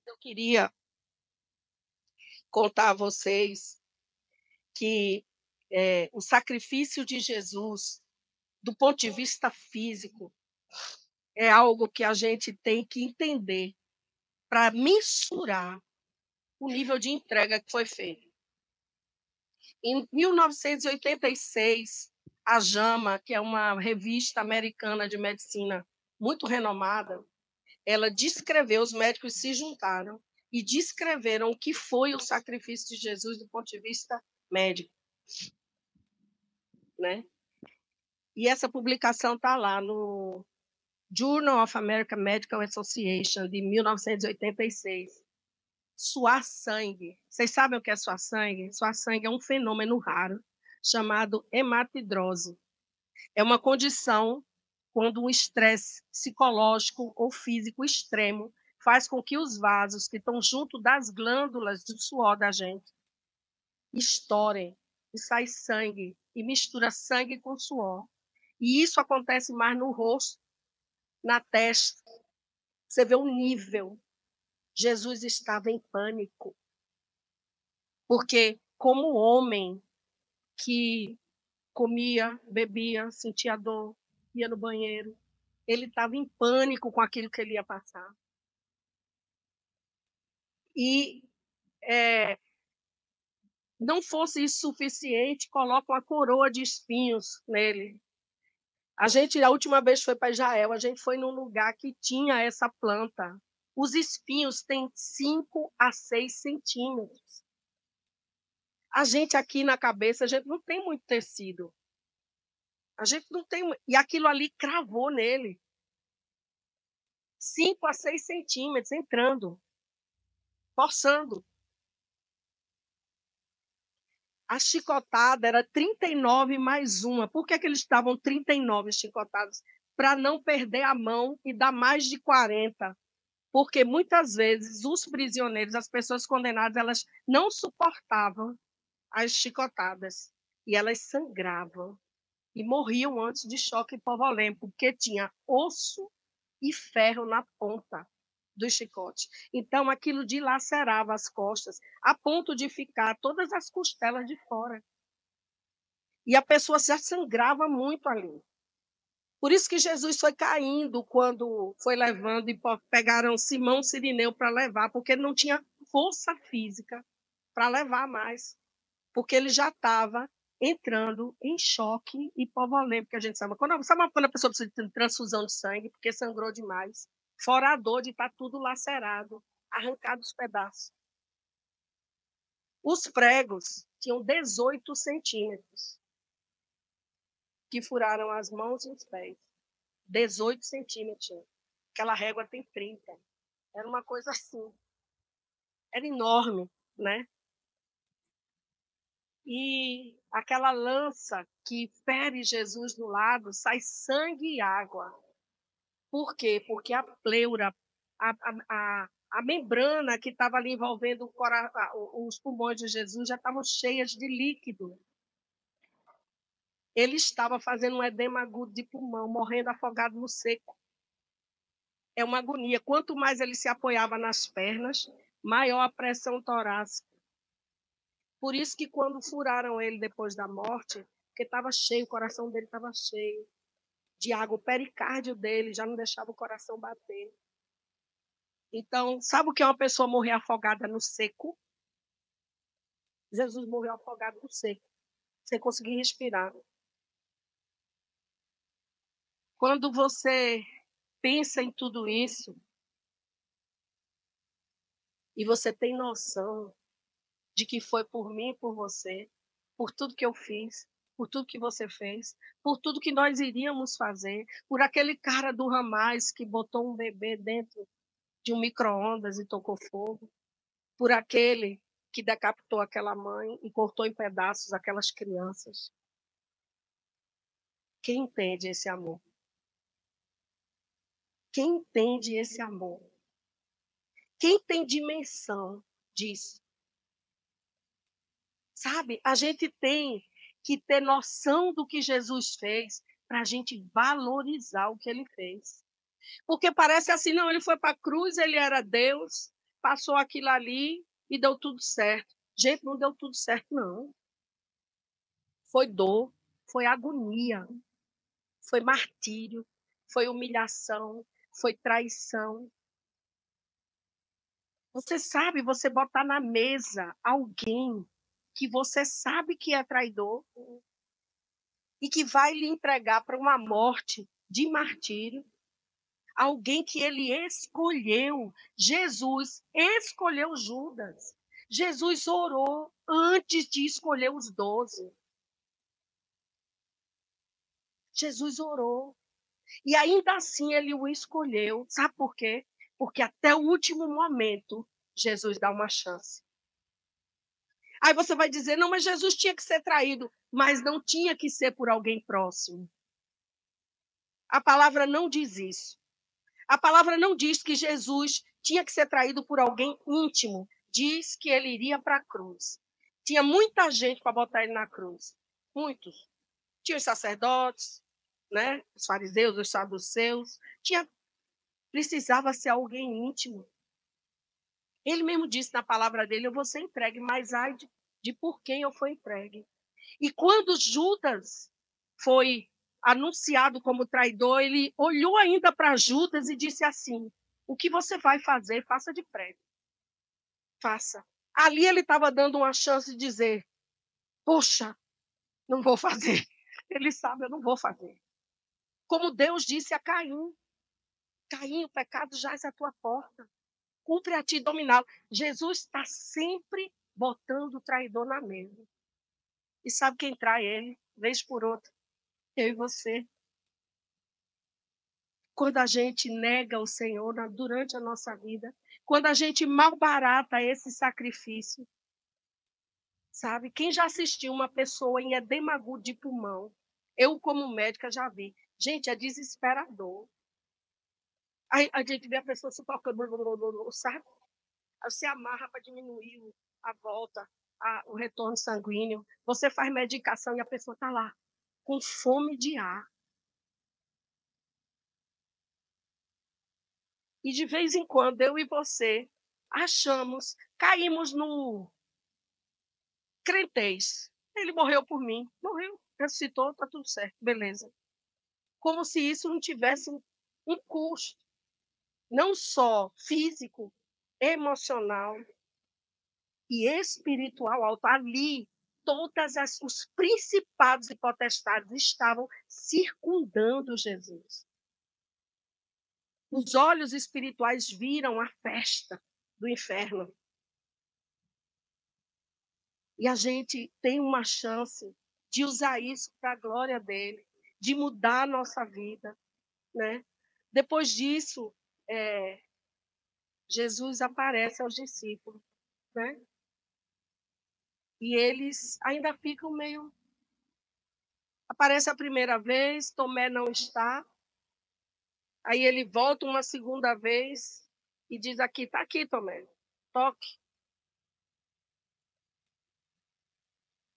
Eu queria contar a vocês que o sacrifício de Jesus, do ponto de vista físico, é algo que a gente tem que entender para mensurar o nível de entrega que foi feito. Em 1986, a JAMA, que é uma revista americana de medicina muito renomada, ela descreveu, os médicos se juntaram e descreveram o que foi o sacrifício de Jesus do ponto de vista médico, né? E essa publicação está lá no Journal of American Medical Association, de 1986. Suar sangue. Vocês sabem o que é suar sangue? Suar sangue é um fenômeno raro chamado hematidrose. É uma condição quando um estresse psicológico ou físico extremo faz com que os vasos que estão junto das glândulas do suor da gente estourem e sai sangue, e mistura sangue com suor. E isso acontece mais no rosto, na testa. Você vê o nível. Jesus estava em pânico. Porque, como homem que comia, bebia, sentia dor, ia no banheiro, ele estava em pânico com aquilo que ele ia passar. E não fosse isso suficiente, coloca uma coroa de espinhos nele. A última vez foi para Israel, a gente foi num lugar que tinha essa planta. Os espinhos têm 5 a 6 centímetros. A gente aqui na cabeça, a gente não tem muito tecido. A gente não tem. E aquilo ali cravou nele. 5 a 6 centímetros entrando, forçando. A chicotada era 39 mais uma. Por que eles estavam 39 chicotados? Para não perder a mão e dar mais de 40. Porque muitas vezes os prisioneiros, as pessoas condenadas, elas não suportavam as chicotadas e elas sangravam e morriam antes de choque hipovolêmico, porque tinha osso e ferro na ponta do chicote. Então aquilo dilacerava as costas a ponto de ficar todas as costelas de fora. E a pessoa já sangrava muito ali. Por isso que Jesus foi caindo quando foi levando e pegaram Simão Cirineu para levar, porque ele não tinha força física para levar mais, porque ele já estava entrando em choque hipovolêmico, que a gente sabe. Sabe quando a pessoa precisa de transfusão de sangue, porque sangrou demais? Fora a dor de estar tudo lacerado, arrancado os pedaços. Os pregos tinham 18 centímetros, que furaram as mãos e os pés. 18 centímetros. Aquela régua tem 30. Era uma coisa assim. Era enorme, né? E aquela lança que fere Jesus no lado, sai sangue e água. Por quê? Porque a pleura, a membrana que estava ali envolvendo os pulmões de Jesus já estavam cheias de líquido. Ele estava fazendo um edema agudo de pulmão, morrendo afogado no seco. É uma agonia. Quanto mais ele se apoiava nas pernas, maior a pressão torácica. Por isso que quando furaram ele depois da morte, porque estava cheio, o coração dele estava cheio de água, o pericárdio dele já não deixava o coração bater. Então, sabe o que é uma pessoa morrer afogada no seco? Jesus morreu afogado no seco, sem conseguir respirar. Quando você pensa em tudo isso, e você tem noção de que foi por mim e por você, por tudo que eu fiz, por tudo que você fez, por tudo que nós iríamos fazer, por aquele cara do Hamas que botou um bebê dentro de um micro-ondas e tocou fogo, por aquele que decapitou aquela mãe e cortou em pedaços aquelas crianças. Quem entende esse amor? Quem entende esse amor? Quem tem dimensão disso? Sabe, a gente tem que ter noção do que Jesus fez para a gente valorizar o que ele fez. Porque parece assim, não, ele foi para a cruz, ele era Deus, passou aquilo ali e deu tudo certo. Gente, não deu tudo certo, não. Foi dor, foi agonia, foi martírio, foi humilhação, foi traição. Você sabe, você botar na mesa alguém que você sabe que é traidor e que vai lhe entregar para uma morte de martírio, alguém que ele escolheu. Jesus escolheu Judas. Jesus orou antes de escolher os 12. Jesus orou. E ainda assim ele o escolheu. Sabe por quê? Porque até o último momento, Jesus dá uma chance. Aí você vai dizer, não, mas Jesus tinha que ser traído. Mas não tinha que ser por alguém próximo. A palavra não diz isso. A palavra não diz que Jesus tinha que ser traído por alguém íntimo. Diz que ele iria para a cruz. Tinha muita gente para botar ele na cruz. Muitos. Tinha os sacerdotes, né? Os fariseus, os saduceus. Precisava ser alguém íntimo. Ele mesmo disse na palavra dele, eu vou ser entregue, mas ai de por quem eu fui entregue. E quando Judas foi anunciado como traidor, ele olhou ainda para Judas e disse assim, o que você vai fazer, faça depressa. Faça. Ali ele estava dando uma chance de dizer, poxa, não vou fazer. Ele sabe, eu não vou fazer. Como Deus disse a Caim, Caim, o pecado jaz à tua porta. Cumpre a ti dominá-lo. Jesus está sempre botando o traidor na mesa. E sabe quem trai ele? Vez por outra. Eu e você. Quando a gente nega o Senhor durante a nossa vida, quando a gente malbarata esse sacrifício, sabe? Quem já assistiu uma pessoa em edema agudo de pulmão? Eu, como médica, já vi. Gente, é desesperador. Aí a gente vê a pessoa se tocando, sabe? Aí você amarra para diminuir a volta, o retorno sanguíneo. Você faz medicação e a pessoa está lá, com fome de ar. E de vez em quando, eu e você caímos no crentez. Ele morreu por mim, morreu, ressuscitou, está tudo certo, beleza. Como se isso não tivesse um custo, não só físico, emocional e espiritual alto. Ali, os principados e potestades estavam circundando Jesus. Os olhos espirituais viram a festa do inferno. E a gente tem uma chance de usar isso para a glória dele, de mudar a nossa vida, né? Depois disso, Jesus aparece aos discípulos, né? E eles ainda ficam meio... Aparece a primeira vez, Tomé não está. Aí ele volta uma segunda vez e diz aqui, está aqui, Tomé, toque.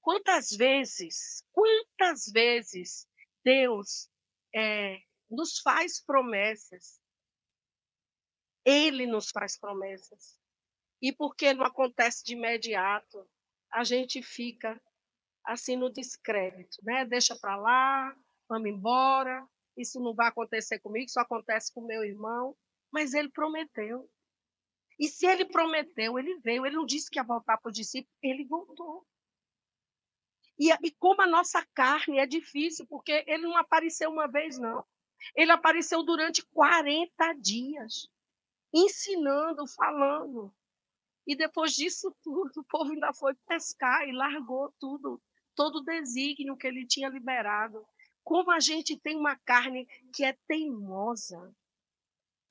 Quantas vezes Deus nos faz promessas. Ele nos faz promessas. E porque não acontece de imediato, a gente fica assim no descrédito, né? Deixa para lá, vamos embora, isso não vai acontecer comigo, isso acontece com meu irmão. Mas ele prometeu. E se ele prometeu, ele veio. Ele não disse que ia voltar para os discípulos, ele voltou. E como a nossa carne é difícil, porque ele não apareceu uma vez, não. Ele apareceu durante 40 dias, ensinando, falando. E depois disso tudo, o povo ainda foi pescar e largou tudo, todo o desígnio que ele tinha liberado. Como a gente tem uma carne que é teimosa,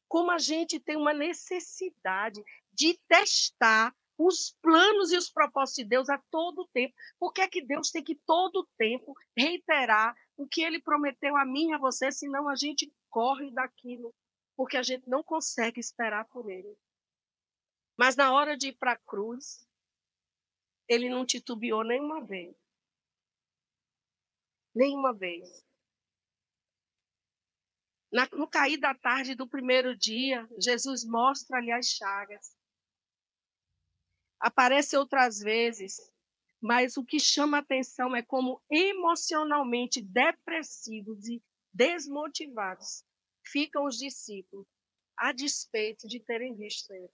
como a gente tem uma necessidade de testar os planos e os propósitos de Deus a todo tempo. Por que é que Deus tem que todo tempo reiterar o que ele prometeu a mim e a você, senão a gente corre daquilo, porque a gente não consegue esperar por ele. Mas na hora de ir para a cruz, ele não titubeou nenhuma vez. Nenhuma vez. No cair da tarde do primeiro dia, Jesus mostra-lhe as chagas. Aparece outras vezes, mas o que chama a atenção é como emocionalmente depressivos e desmotivados ficam os discípulos, a despeito de terem visto ele.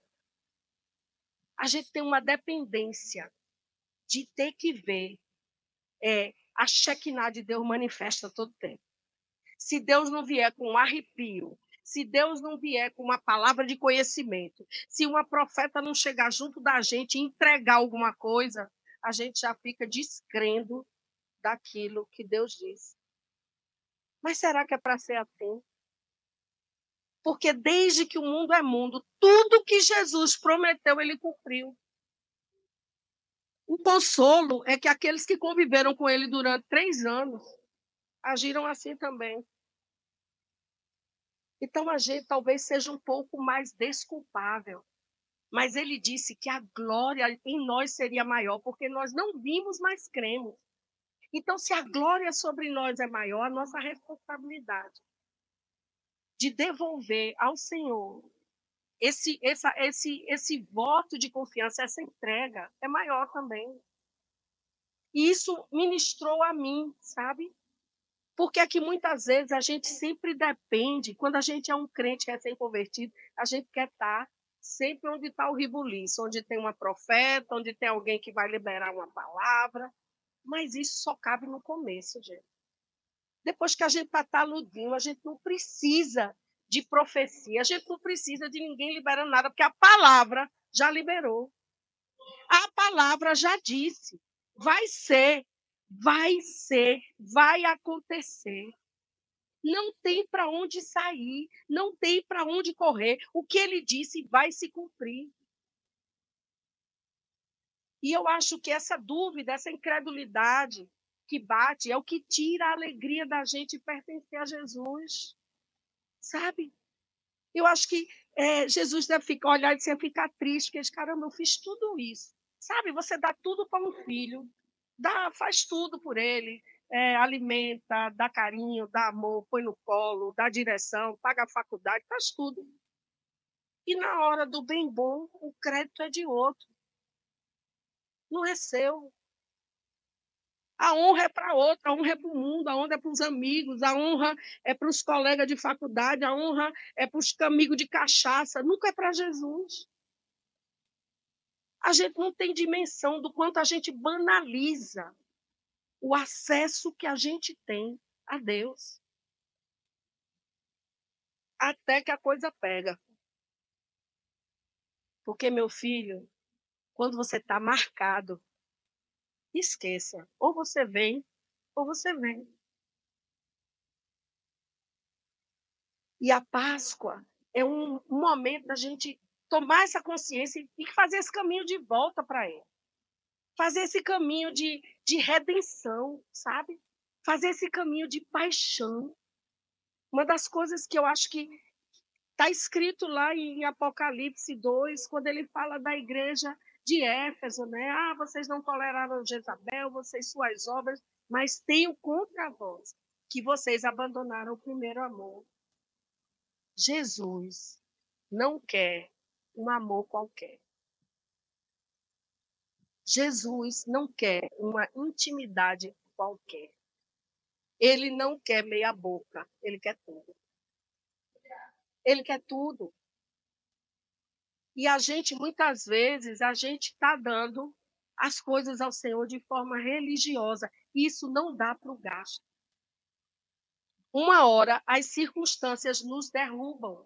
A gente tem uma dependência de ter que ver a Shekinah de Deus manifesta todo tempo. Se Deus não vier com um arrepio, se Deus não vier com uma palavra de conhecimento, se uma profeta não chegar junto da gente e entregar alguma coisa, a gente já fica descrendo daquilo que Deus disse. Mas será que é para ser assim? Porque desde que o mundo é mundo, tudo que Jesus prometeu, ele cumpriu. O consolo é que aqueles que conviveram com ele durante 3 anos agiram assim também. Então a gente talvez seja um pouco mais desculpável. Mas ele disse que a glória em nós seria maior, porque nós não vimos, mas cremos. Então, se a glória sobre nós é maior, a nossa responsabilidade de devolver ao Senhor esse voto de confiança, essa entrega, é maior também. E isso ministrou a mim, sabe? Porque é que muitas vezes a gente sempre depende, quando a gente é um crente recém-convertido, a gente quer estar sempre onde está o ribuliço, onde tem uma profeta, onde tem alguém que vai liberar uma palavra. Mas isso só cabe no começo, gente. Depois que a gente está taludinho, a gente não precisa de profecia, a gente não precisa de ninguém liberando nada, porque a palavra já liberou. A palavra já disse. Vai ser, vai acontecer. Não tem para onde sair, não tem para onde correr. O que ele disse vai se cumprir. E eu acho que essa dúvida, essa incredulidade que bate, é o que tira a alegria da gente pertencer a Jesus. Sabe? Eu acho que Jesus deve olhar e dizer, ficar triste, porque, caramba, eu fiz tudo isso. Sabe, você dá tudo para um filho, faz tudo por ele, alimenta, dá carinho, dá amor, põe no colo, dá direção, paga a faculdade, faz tudo. E na hora do bem bom, o crédito é de outro, não é seu. A honra é para outro, a honra é para o mundo, a honra é para os amigos, a honra é para os colegas de faculdade, a honra é para os amigos de cachaça, nunca é para Jesus. A gente não tem dimensão do quanto a gente banaliza o acesso que a gente tem a Deus, até que a coisa pega. Porque, meu filho, quando você está marcado, esqueça, ou você vem, ou você vem. E a Páscoa é um momento da gente tomar essa consciência e fazer esse caminho de volta para Ele. Fazer esse caminho de redenção, sabe? Fazer esse caminho de paixão. Uma das coisas que eu acho que está escrito lá em Apocalipse 2, quando ele fala da igreja de Éfeso, né? Ah, vocês não toleraram Jezabel, vocês suas obras, mas tenho contra vós que vocês abandonaram o primeiro amor. Jesus não quer um amor qualquer. Jesus não quer uma intimidade qualquer. Ele não quer meia boca, ele quer tudo. Ele quer tudo. E a gente, muitas vezes, a gente está dando as coisas ao Senhor de forma religiosa. Isso não dá para o gasto. Uma hora, as circunstâncias nos derrubam.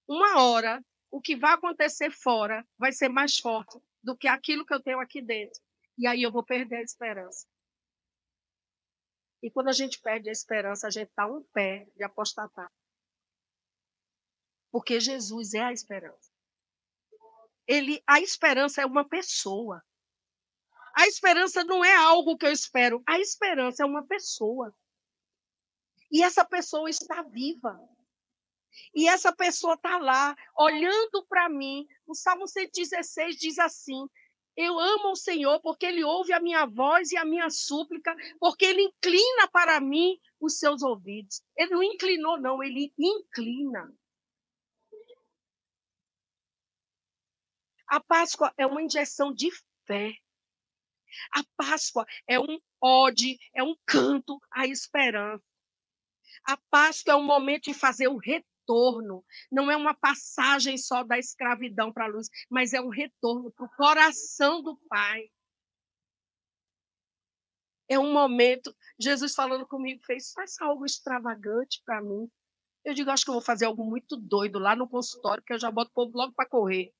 Uma hora, o que vai acontecer fora vai ser mais forte do que aquilo que eu tenho aqui dentro. E aí eu vou perder a esperança. E quando a gente perde a esperança, a gente está um pé de apostatar. Porque Jesus é a esperança. A esperança é uma pessoa. A esperança não é algo que eu espero. A esperança é uma pessoa. E essa pessoa está viva. E essa pessoa está lá, olhando para mim. O Salmo 116 diz assim: eu amo o Senhor porque Ele ouve a minha voz e a minha súplica, porque Ele inclina para mim os seus ouvidos. Ele não inclinou, não, Ele inclina. A Páscoa é uma injeção de fé. A Páscoa é um ode, é um canto à esperança. A Páscoa é um momento de fazer o retorno. Não é uma passagem só da escravidão para a luz, mas é um retorno para o coração do Pai. É um momento, Jesus falando comigo, faça algo extravagante para mim. Eu digo, acho que eu vou fazer algo muito doido lá no consultório, que eu já boto o povo logo para correr.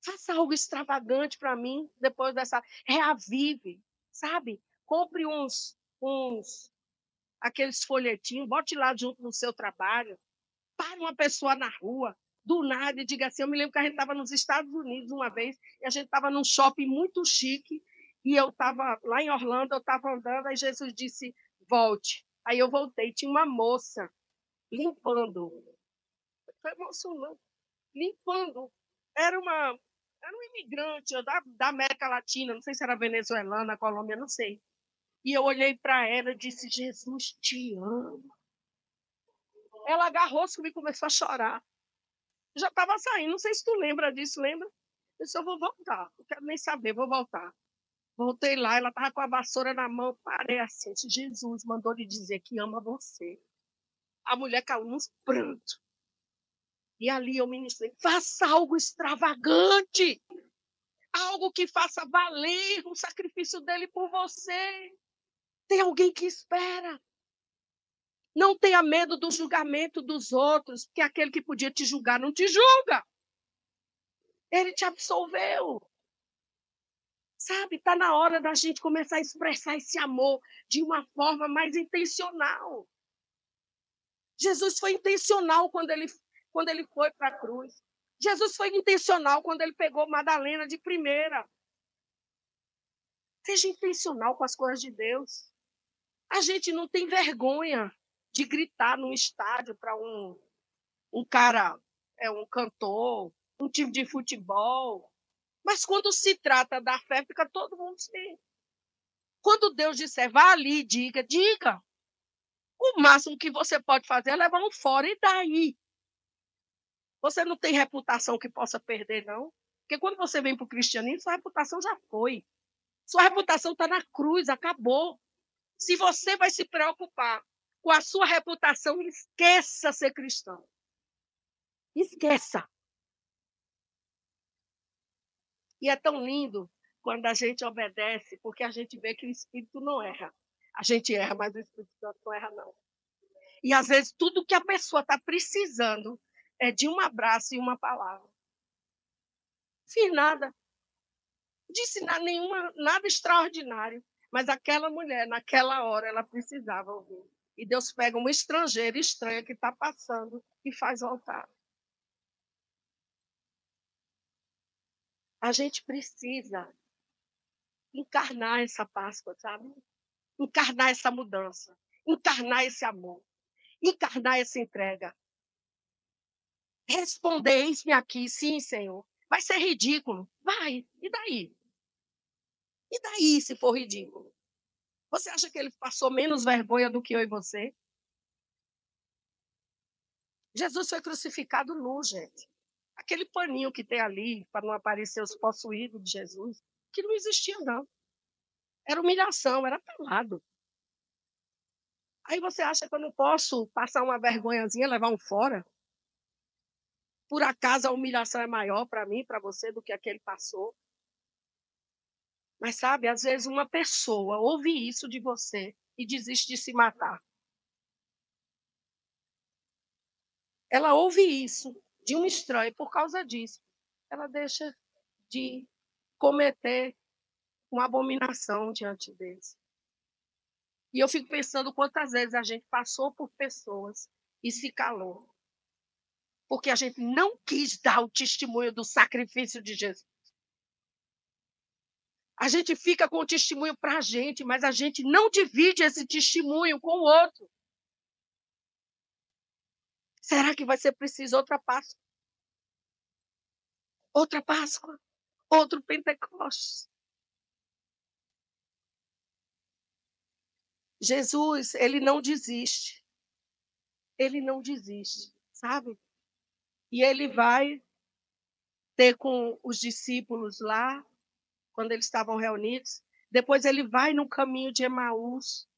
Faça algo extravagante para mim, depois dessa... Reavive, sabe? Compre aqueles folhetinhos, bote lá junto no seu trabalho. Para uma pessoa na rua, do nada, e diga assim, eu me lembro que a gente estava nos Estados Unidos uma vez, e a gente estava num shopping muito chique, e eu estava lá em Orlando, eu estava andando, aí Jesus disse, volte. Aí eu voltei, tinha uma moça limpando. Foi emocionante. Limpando. Era um imigrante da América Latina, não sei se era venezuelana, Colômbia, não sei. E eu olhei para ela e disse, Jesus te ama. Ela agarrou-se comigo e começou a chorar. Já estava saindo, não sei se tu lembra disso, lembra? Eu disse, eu vou voltar, não quero nem saber, vou voltar. Voltei lá, ela estava com a vassoura na mão, parei assim, Jesus mandou lhe dizer que ama você. A mulher caiu nos prantos. E ali eu ministrei, faça algo extravagante, algo que faça valer o sacrifício dele por você. Tem alguém que espera. Não tenha medo do julgamento dos outros, porque aquele que podia te julgar não te julga. Ele te absolveu. Sabe, está na hora da gente começar a expressar esse amor de uma forma mais intencional. Jesus foi intencional quando ele foi para a cruz. Jesus foi intencional quando ele pegou Madalena de primeira. Seja intencional com as coisas de Deus. A gente não tem vergonha de gritar num estádio para um cara é um cantor, um time de futebol. Mas quando se trata da fé, fica todo mundo sem. Quando Deus disser, vá ali, diga, diga. O máximo que você pode fazer é levar um fora. E daí? Você não tem reputação que possa perder, não? Porque quando você vem para o cristianismo, sua reputação já foi. Sua reputação está na cruz, acabou. Se você vai se preocupar com a sua reputação, esqueça ser cristão. Esqueça. E é tão lindo quando a gente obedece, porque a gente vê que o Espírito não erra. A gente erra, mas o Espírito Santo não erra, não. E às vezes tudo que a pessoa está precisando é de um abraço e uma palavra. Fiz nada, disse nada extraordinário, mas aquela mulher, naquela hora, ela precisava ouvir. E Deus pega uma estrangeira estranha que está passando e faz voltar. A gente precisa encarnar essa Páscoa, sabe? Encarnar essa mudança, encarnar esse amor, encarnar essa entrega. Responder, eis-me aqui, sim, Senhor. Vai ser ridículo. Vai. E daí? E daí, se for ridículo? Você acha que ele passou menos vergonha do que eu e você? Jesus foi crucificado nu, gente. Aquele paninho que tem ali, para não aparecer os possuídos de Jesus, que não existia, não. Era humilhação, era pelado. Aí você acha que eu não posso passar uma vergonhazinha, levar um fora? Por acaso a humilhação é maior para mim, para você, do que a que ele passou? Mas sabe, às vezes uma pessoa ouve isso de você e desiste de se matar. Ela ouve isso de um estranho por causa disso. Ela deixa de cometer uma abominação diante deles. E eu fico pensando quantas vezes a gente passou por pessoas e se calou. Porque a gente não quis dar o testemunho do sacrifício de Jesus. A gente fica com o testemunho para a gente, mas a gente não divide esse testemunho com o outro. Será que vai ser preciso outra Páscoa? Outra Páscoa? Outro Pentecostes? Jesus, ele não desiste. Ele não desiste, sabe? E ele vai ter com os discípulos lá, quando eles estavam reunidos. Depois ele vai no caminho de Emaús.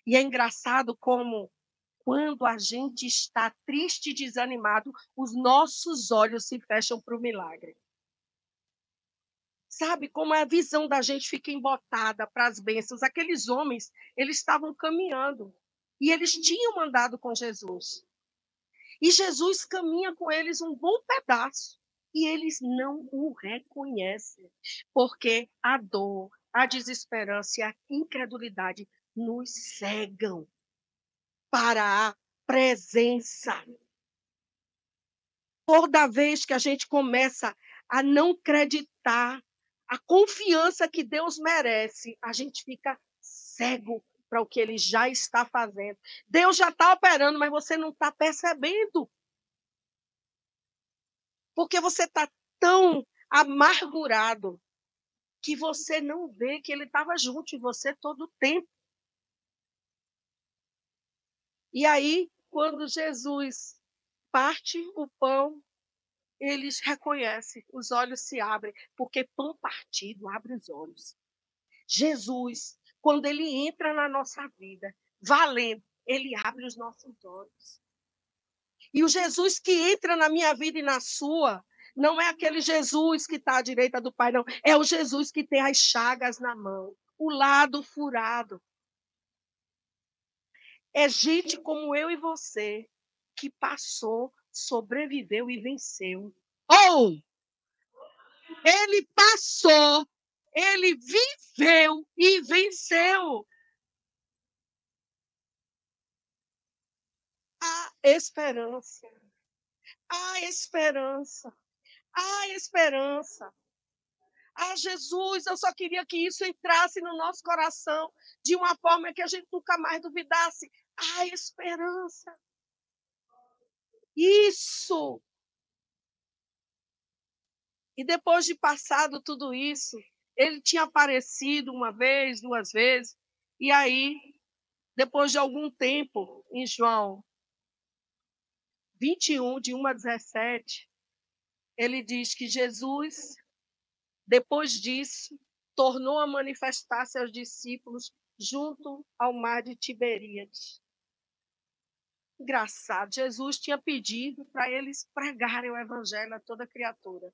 E é engraçado como, quando a gente está triste e desanimado, os nossos olhos se fecham para o milagre. Sabe como a visão da gente fica embotada para as bênçãos? Aqueles homens, eles estavam caminhando. E eles tinham andado com Jesus. E Jesus caminha com eles um bom pedaço. E eles não o reconhecem. Porque a dor, a desesperança e a incredulidade nos cegam para a presença. Toda vez que a gente começa a não acreditar a confiança que Deus merece, a gente fica cego para o que Ele já está fazendo. Deus já está operando, mas você não está percebendo. Porque você está tão amargurado que você não vê que Ele estava junto de você todo o tempo. E aí, quando Jesus parte o pão, eles reconhecem, os olhos se abrem, porque pão partido abre os olhos. Jesus, quando ele entra na nossa vida, valendo, ele abre os nossos olhos. E o Jesus que entra na minha vida e na sua, não é aquele Jesus que está à direita do Pai, não. É o Jesus que tem as chagas na mão, o lado furado. É gente como eu e você, que passou, sobreviveu e venceu. Ou ele passou, ele viveu e venceu. Há esperança, há esperança, há esperança. Ah, Jesus, eu só queria que isso entrasse no nosso coração de uma forma que a gente nunca mais duvidasse. Há esperança. Isso! E depois de passado tudo isso, ele tinha aparecido uma vez, 2 vezes, e aí, depois de algum tempo, em João 21, de 1 a 17, ele diz que Jesus, depois disso, tornou a manifestar-se aos discípulos junto ao mar de Tiberíades. Engraçado, Jesus tinha pedido para eles pregarem o evangelho a toda criatura.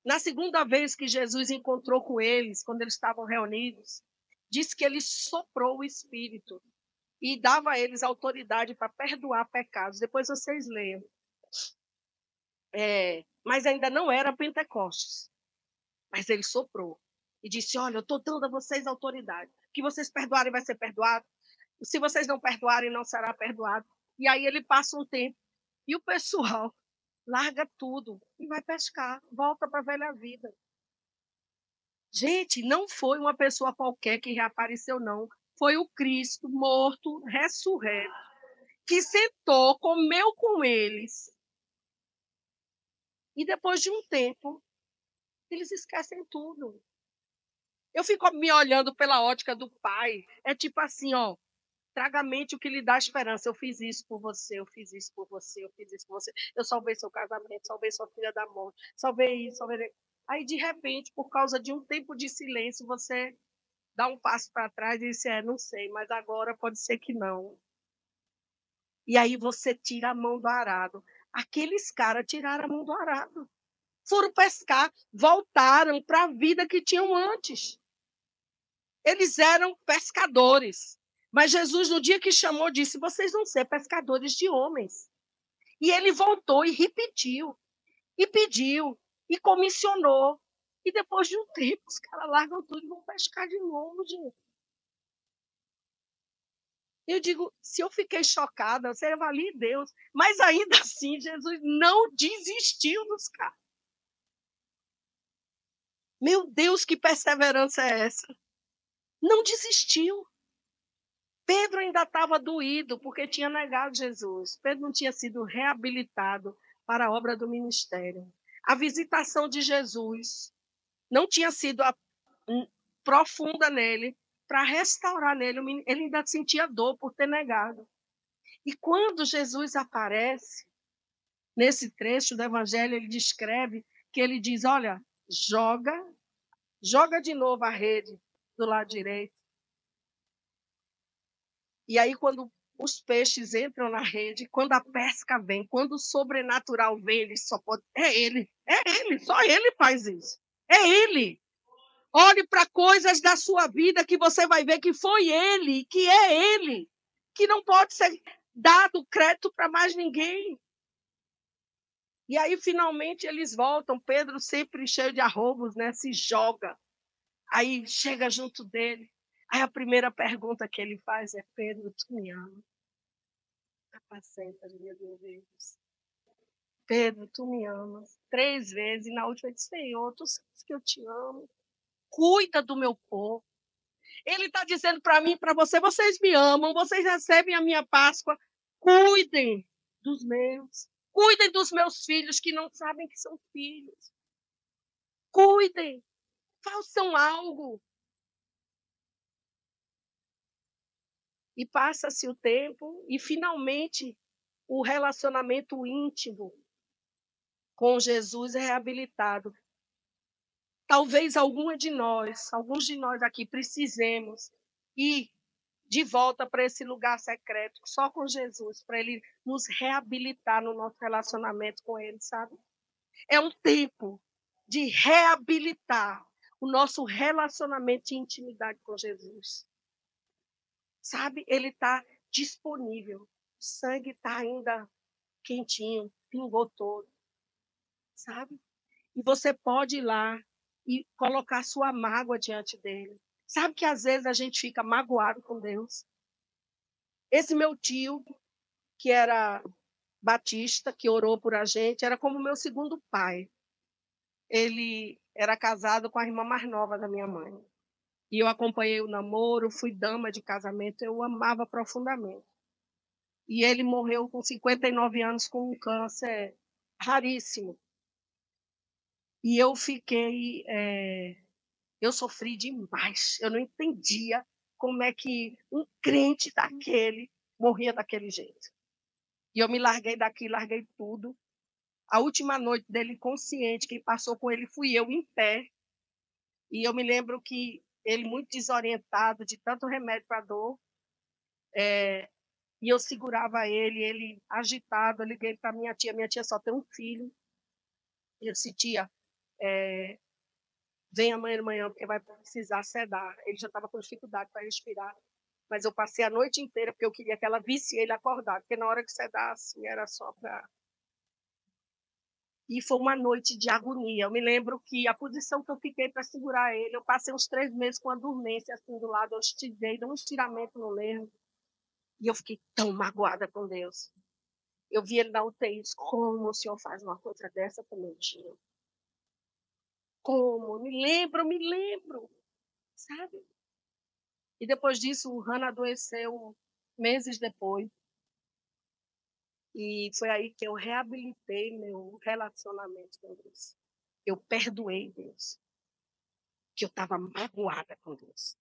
Na segunda vez que Jesus encontrou com eles, quando eles estavam reunidos, disse que ele soprou o Espírito e dava a eles autoridade para perdoar pecados. Depois vocês leiam. Mas ainda não era Pentecostes. Mas ele soprou e disse: olha, eu estou dando a vocês autoridade. O que vocês perdoarem vai ser perdoado. Se vocês não perdoarem, não será perdoado. E aí ele passa um tempo e o pessoal larga tudo e vai pescar, volta para a velha vida. Gente, não foi uma pessoa qualquer que reapareceu, não. Foi o Cristo morto, ressurreto, que sentou, comeu com eles. E depois de um tempo, eles esquecem tudo. Eu fico me olhando pela ótica do pai. É tipo assim, ó, traga à mente o que lhe dá esperança. Eu fiz isso por você, eu fiz isso por você, eu fiz isso por você. Eu salvei seu casamento, salvei sua filha da morte, salvei isso, salvei... Aí, de repente, por causa de um tempo de silêncio, você dá um passo para trás e diz, não sei, mas agora pode ser que não. E aí você tira a mão do arado. Aqueles caras tiraram a mão do arado. Foram pescar, voltaram para a vida que tinham antes. Eles eram pescadores. Mas Jesus, no dia que chamou, disse, vocês vão ser pescadores de homens. E ele voltou e repetiu, e pediu, e comissionou. E depois de um tempo, os caras largam tudo e vão pescar de novo, gente. Eu digo, se eu fiquei chocada, você avalie Deus. Mas ainda assim, Jesus não desistiu dos caras. Meu Deus, que perseverança é essa? Não desistiu. Pedro ainda estava doído, porque tinha negado Jesus. Pedro não tinha sido reabilitado para a obra do ministério. A visitação de Jesus não tinha sido profunda nele, para restaurar nele. Ele ainda sentia dor por ter negado. E quando Jesus aparece, nesse trecho do Evangelho, ele descreve que ele diz, olha, joga de novo a rede do lado direito. E aí, quando os peixes entram na rede, quando a pesca vem, quando o sobrenatural vem, ele só pode... É ele, só ele faz isso. É ele. Olhe para coisas da sua vida que você vai ver que foi ele, que é ele, que não pode ser dado crédito para mais ninguém. E aí, finalmente, eles voltam. Pedro, sempre cheio de arroubos, né, se joga. Aí chega junto dele. Aí a primeira pergunta que ele faz é, Pedro, tu me ama? Apacenta as minhas ovelhas. Pedro, tu me amas. 3 vezes. E na última ele disse, Senhor, tu sabes que eu te amo. Cuida do meu povo. Ele está dizendo para mim e para você, vocês me amam, vocês recebem a minha Páscoa. Cuidem dos meus. Cuidem dos meus filhos que não sabem que são filhos. Cuidem. Façam algo. E passa-se o tempo e, finalmente, o relacionamento íntimo com Jesus é reabilitado. Talvez alguns de nós aqui, precisemos ir de volta para esse lugar secreto, só com Jesus, para ele nos reabilitar no nosso relacionamento com ele, sabe? É um tempo de reabilitar o nosso relacionamento de intimidade com Jesus. Sabe? Ele está disponível. O sangue está ainda quentinho, pingou todo. Sabe? E você pode ir lá e colocar sua mágoa diante dele. Sabe que às vezes a gente fica magoado com Deus? Esse meu tio, que era batista, que orou por a gente, era como meu segundo pai. Ele era casado com a irmã mais nova da minha mãe. E eu acompanhei o namoro, fui dama de casamento, eu o amava profundamente. E ele morreu com 59 anos com um câncer raríssimo. E eu fiquei, eu sofri demais. Eu não entendia como é que um crente daquele morria daquele jeito. E eu me larguei daqui, larguei tudo. A última noite dele consciente, quem passou com ele fui eu em pé. E eu me lembro que ele muito desorientado, de tanto remédio para dor, e eu segurava ele agitado. Eu liguei para minha tia só tem um filho. Eu disse, tia, vem amanhã de manhã, porque vai precisar sedar. Ele já estava com dificuldade para respirar. Mas eu passei a noite inteira, porque eu queria que ela visse ele acordado, porque na hora que sedasse, era só para... E foi uma noite de agonia. Eu me lembro que a posição que eu fiquei para segurar ele, eu passei uns 3 meses com a dormência assim do lado, eu estirei, dei um estiramento no nervo. E eu fiquei tão magoada com Deus. Eu vi ele na UTI, disse, como o senhor faz uma coisa dessa com meu tio? Como? Me lembro, sabe? E depois disso, o Hannah adoeceu meses depois. E foi aí que eu reabilitei meu relacionamento com Deus. Eu perdoei Deus, que eu estava magoada com Deus.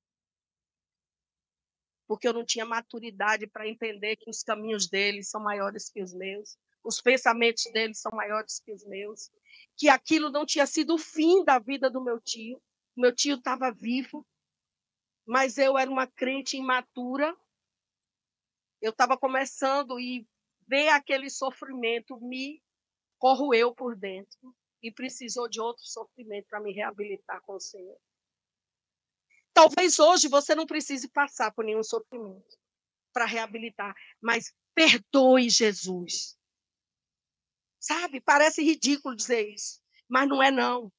Porque eu não tinha maturidade para entender que os caminhos dele são maiores que os meus, os pensamentos dele são maiores que os meus, que aquilo não tinha sido o fim da vida do meu tio. Meu tio estava vivo, mas eu era uma crente imatura. Eu estava começando e ver aquele sofrimento me corroeu por dentro e precisou de outro sofrimento para me reabilitar com o Senhor. Talvez hoje você não precise passar por nenhum sofrimento para reabilitar, mas perdoe Jesus. Sabe? Parece ridículo dizer isso, mas não é não.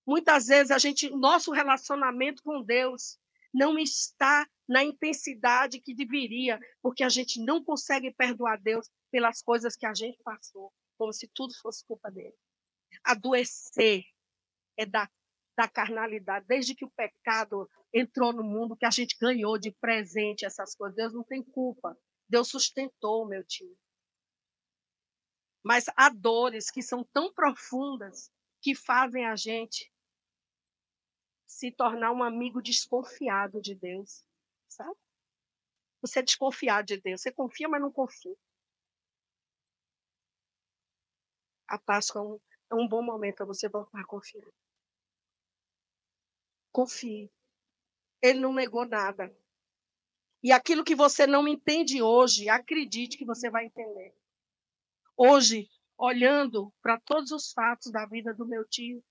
Muitas vezes nosso relacionamento com Deus não está na intensidade que deveria, porque a gente não consegue perdoar Deus pelas coisas que a gente passou, como se tudo fosse culpa dele. Adoecer é da carnalidade. Desde que o pecado entrou no mundo, que a gente ganhou de presente essas coisas, Deus não tem culpa. Deus sustentou, meu tio. Mas há dores que são tão profundas que fazem a gente se tornar um amigo desconfiado de Deus, sabe? Você é desconfiado de Deus. Você confia, mas não confia. A Páscoa é um bom momento para você voltar a confiar. Confie. Ele não negou nada. E aquilo que você não entende hoje, acredite que você vai entender. Hoje, olhando para todos os fatos da vida do meu tio,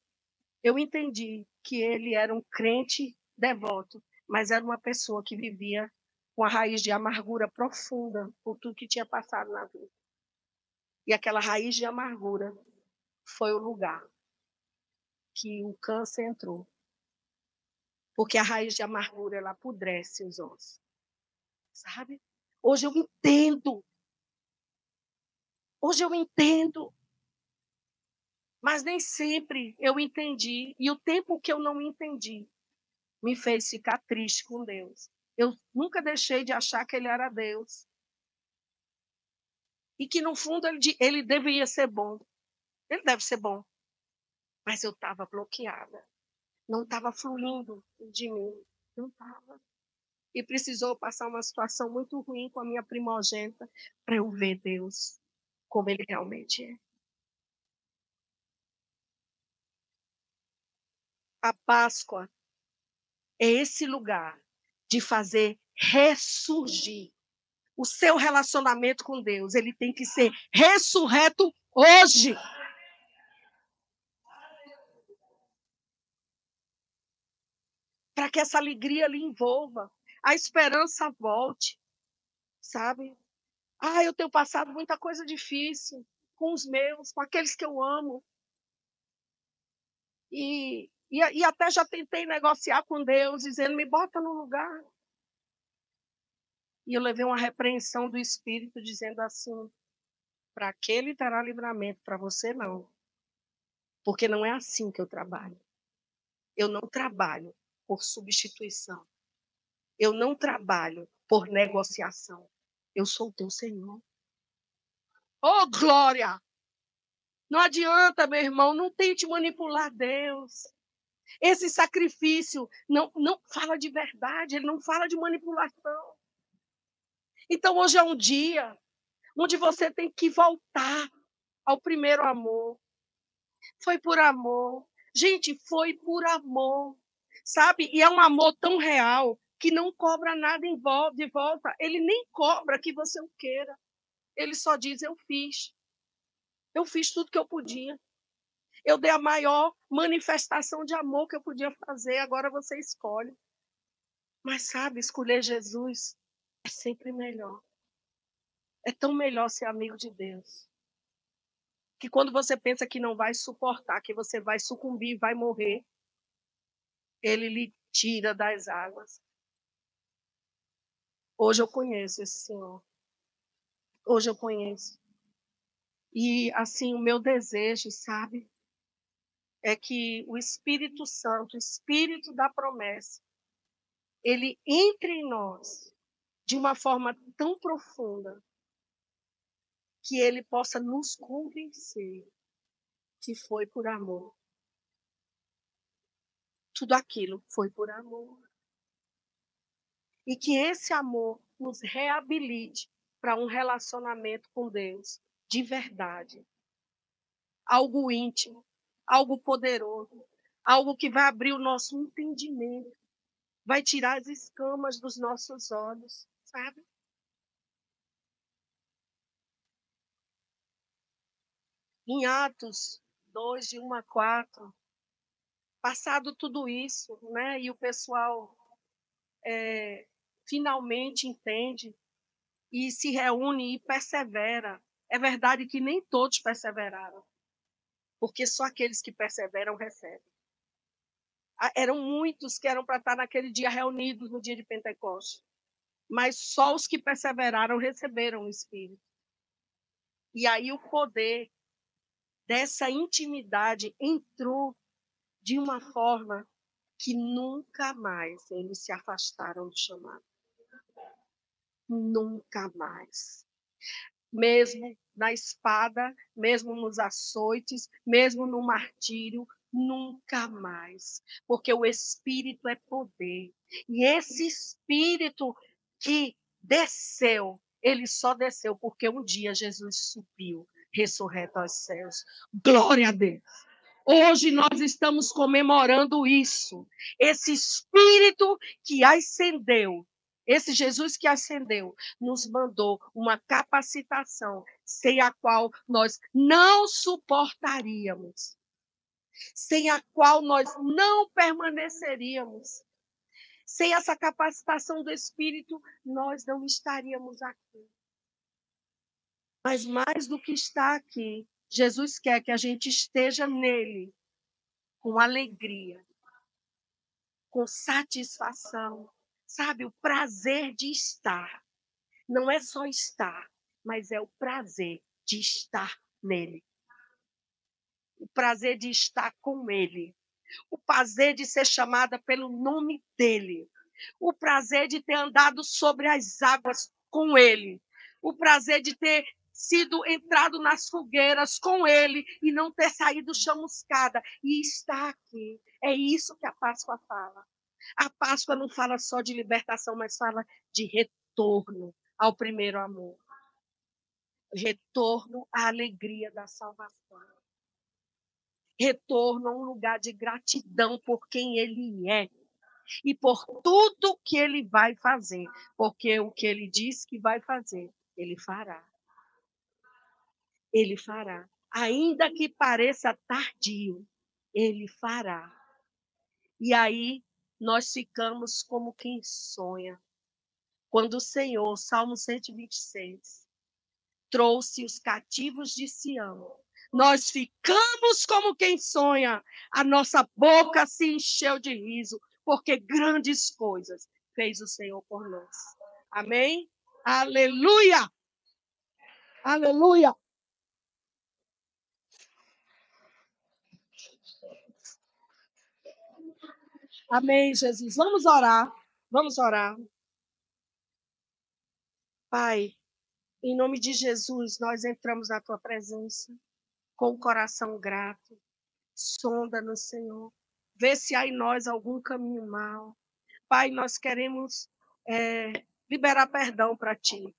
eu entendi que ele era um crente devoto, mas era uma pessoa que vivia com a raiz de amargura profunda por tudo que tinha passado na vida. E aquela raiz de amargura foi o lugar que o câncer entrou. Porque a raiz de amargura, ela apodrece os ossos. Sabe? Hoje eu entendo. Hoje eu entendo. Mas nem sempre eu entendi. E o tempo que eu não entendi me fez ficar triste com Deus. Eu nunca deixei de achar que ele era Deus. E que, no fundo, ele deveria ser bom. Ele deve ser bom. Mas eu estava bloqueada. Não estava fluindo de mim. Não estava. E precisou passar uma situação muito ruim com a minha primogênita para eu ver Deus como ele realmente é. A Páscoa é esse lugar de fazer ressurgir o seu relacionamento com Deus. Ele tem que ser ressurreto hoje. Para que essa alegria lhe envolva, a esperança volte, sabe? Eu tenho passado muita coisa difícil com os meus, com aqueles que eu amo. E até já tentei negociar com Deus, dizendo, me bota no lugar. E eu levei uma repreensão do Espírito, dizendo assim, para aquele terá livramento, para você não. Porque não é assim que eu trabalho. Eu não trabalho por substituição. Eu não trabalho por negociação. Eu sou o teu Senhor. Oh, glória! Não adianta, meu irmão, não tente manipular Deus. Esse sacrifício não fala de verdade, ele não fala de manipulação. Então, hoje é um dia onde você tem que voltar ao primeiro amor. Foi por amor. Gente, foi por amor. Sabe? E é um amor tão real que não cobra nada de volta. Ele nem cobra que você o queira. Ele só diz: eu fiz. Eu fiz tudo que eu podia. Eu dei a maior manifestação de amor que eu podia fazer. Agora você escolhe. Mas sabe, escolher Jesus é sempre melhor. É tão melhor ser amigo de Deus. Que quando você pensa que não vai suportar, que você vai sucumbir, vai morrer, ele lhe tira das águas. Hoje eu conheço esse Senhor. Hoje eu conheço. E, assim, o meu desejo, sabe, é que o Espírito Santo, o Espírito da promessa, ele entre em nós de uma forma tão profunda que ele possa nos convencer que foi por amor. Tudo aquilo foi por amor. E que esse amor nos reabilite para um relacionamento com Deus de verdade. Algo íntimo, algo poderoso, algo que vai abrir o nosso entendimento, vai tirar as escamas dos nossos olhos, sabe? Em Atos 2, de 1 a 4, passado tudo isso, né? E o pessoal finalmente entende e se reúne e persevera. É verdade que nem todos perseveraram, porque só aqueles que perseveram recebem. Eram muitos que eram para estar naquele dia reunidos no dia de Pentecostes, mas só os que perseveraram receberam o Espírito. E aí o poder dessa intimidade entrou de uma forma que nunca mais eles se afastaram do chamado. Nunca mais. Mesmo na espada, mesmo nos açoites, mesmo no martírio, nunca mais. Porque o Espírito é poder. E esse Espírito que desceu, ele só desceu porque um dia Jesus subiu, ressurreto aos céus. Glória a Deus. Hoje nós estamos comemorando isso. Esse Espírito que ascendeu, esse Jesus que ascendeu, nos mandou uma capacitação sem a qual nós não suportaríamos, sem a qual nós não permaneceríamos. Sem essa capacitação do Espírito, nós não estaríamos aqui. Mas mais do que estar aqui, Jesus quer que a gente esteja nele com alegria, com satisfação, sabe? O prazer de estar. Não é só estar, mas é o prazer de estar nele. O prazer de estar com ele. O prazer de ser chamada pelo nome dele. O prazer de ter andado sobre as águas com ele. O prazer de ter sido entrado nas fogueiras com ele e não ter saído chamuscada e estar aqui. É isso que a Páscoa fala. A Páscoa não fala só de libertação, mas fala de retorno ao primeiro amor. Retorno à alegria da salvação. Retorno a um lugar de gratidão por quem ele é e por tudo que ele vai fazer, porque o que ele diz que vai fazer, ele fará. Ele fará. Ainda que pareça tardio, ele fará. E aí nós ficamos como quem sonha. Quando o Senhor, Salmo 126, trouxe os cativos de Sião, nós ficamos como quem sonha, a nossa boca se encheu de riso, porque grandes coisas fez o Senhor por nós. Amém? Aleluia! Aleluia! Amém, Jesus. Vamos orar. Vamos orar. Pai, Em nome de Jesus, nós entramos na tua presença com o coração grato. Sonda-nos, Senhor. Vê se há em nós algum caminho mau. Pai, nós queremos liberar perdão para ti.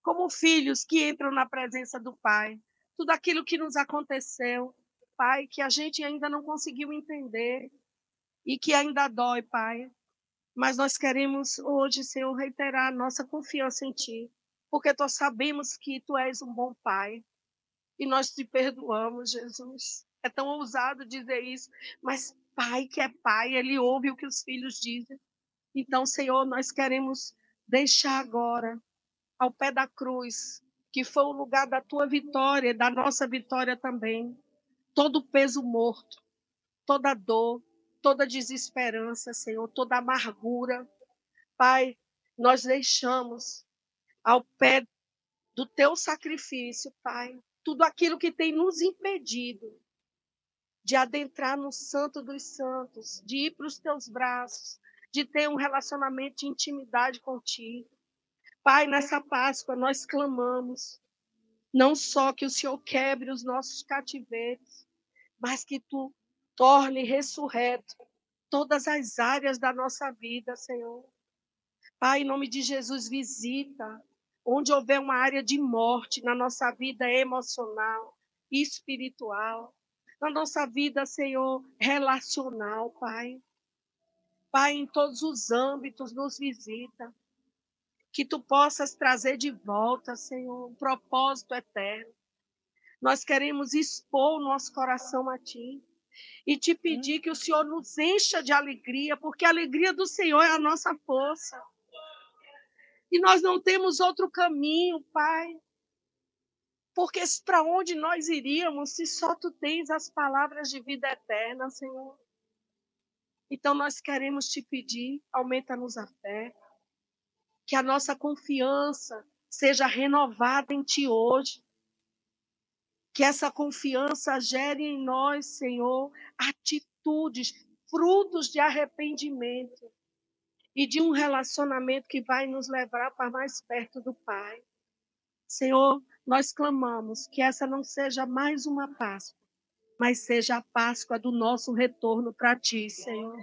Como filhos que entram na presença do Pai. Tudo aquilo que nos aconteceu, Pai, que a gente ainda não conseguiu entender e que ainda dói, Pai. Mas nós queremos hoje, Senhor, reiterar nossa confiança em Ti, porque nós sabemos que Tu és um bom Pai e nós te perdoamos, Jesus. É tão ousado dizer isso, mas Pai que é Pai, Ele ouve o que os filhos dizem. Então, Senhor, nós queremos deixar agora, ao pé da cruz, que foi o lugar da Tua vitória, da nossa vitória também, todo o peso morto, toda dor, toda desesperança, Senhor, toda amargura. Pai, nós deixamos ao pé do teu sacrifício, Pai, tudo aquilo que tem nos impedido de adentrar no Santo dos Santos, de ir para os teus braços, de ter um relacionamento de intimidade contigo. Pai, nessa Páscoa nós clamamos, não só que o Senhor quebre os nossos cativeiros, mas que tu torne ressurreto todas as áreas da nossa vida, Senhor. Pai, em nome de Jesus, visita onde houver uma área de morte na nossa vida emocional, espiritual, na nossa vida, Senhor, relacional, Pai. Pai, em todos os âmbitos, nos visita. Que tu possas trazer de volta, Senhor, um propósito eterno. Nós queremos expor o nosso coração a Ti e te pedir que o Senhor nos encha de alegria, porque a alegria do Senhor é a nossa força. E nós não temos outro caminho, Pai. Porque para onde nós iríamos se só Tu tens as palavras de vida eterna, Senhor? Então nós queremos te pedir, aumenta-nos a fé, que a nossa confiança seja renovada em Ti hoje. Que essa confiança gere em nós, Senhor, atitudes, frutos de arrependimento e de um relacionamento que vai nos levar para mais perto do Pai. Senhor, nós clamamos que essa não seja mais uma Páscoa, mas seja a Páscoa do nosso retorno para Ti, Senhor.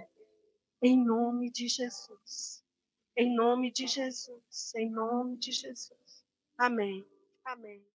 Em nome de Jesus. Em nome de Jesus. Em nome de Jesus. Amém. Amém.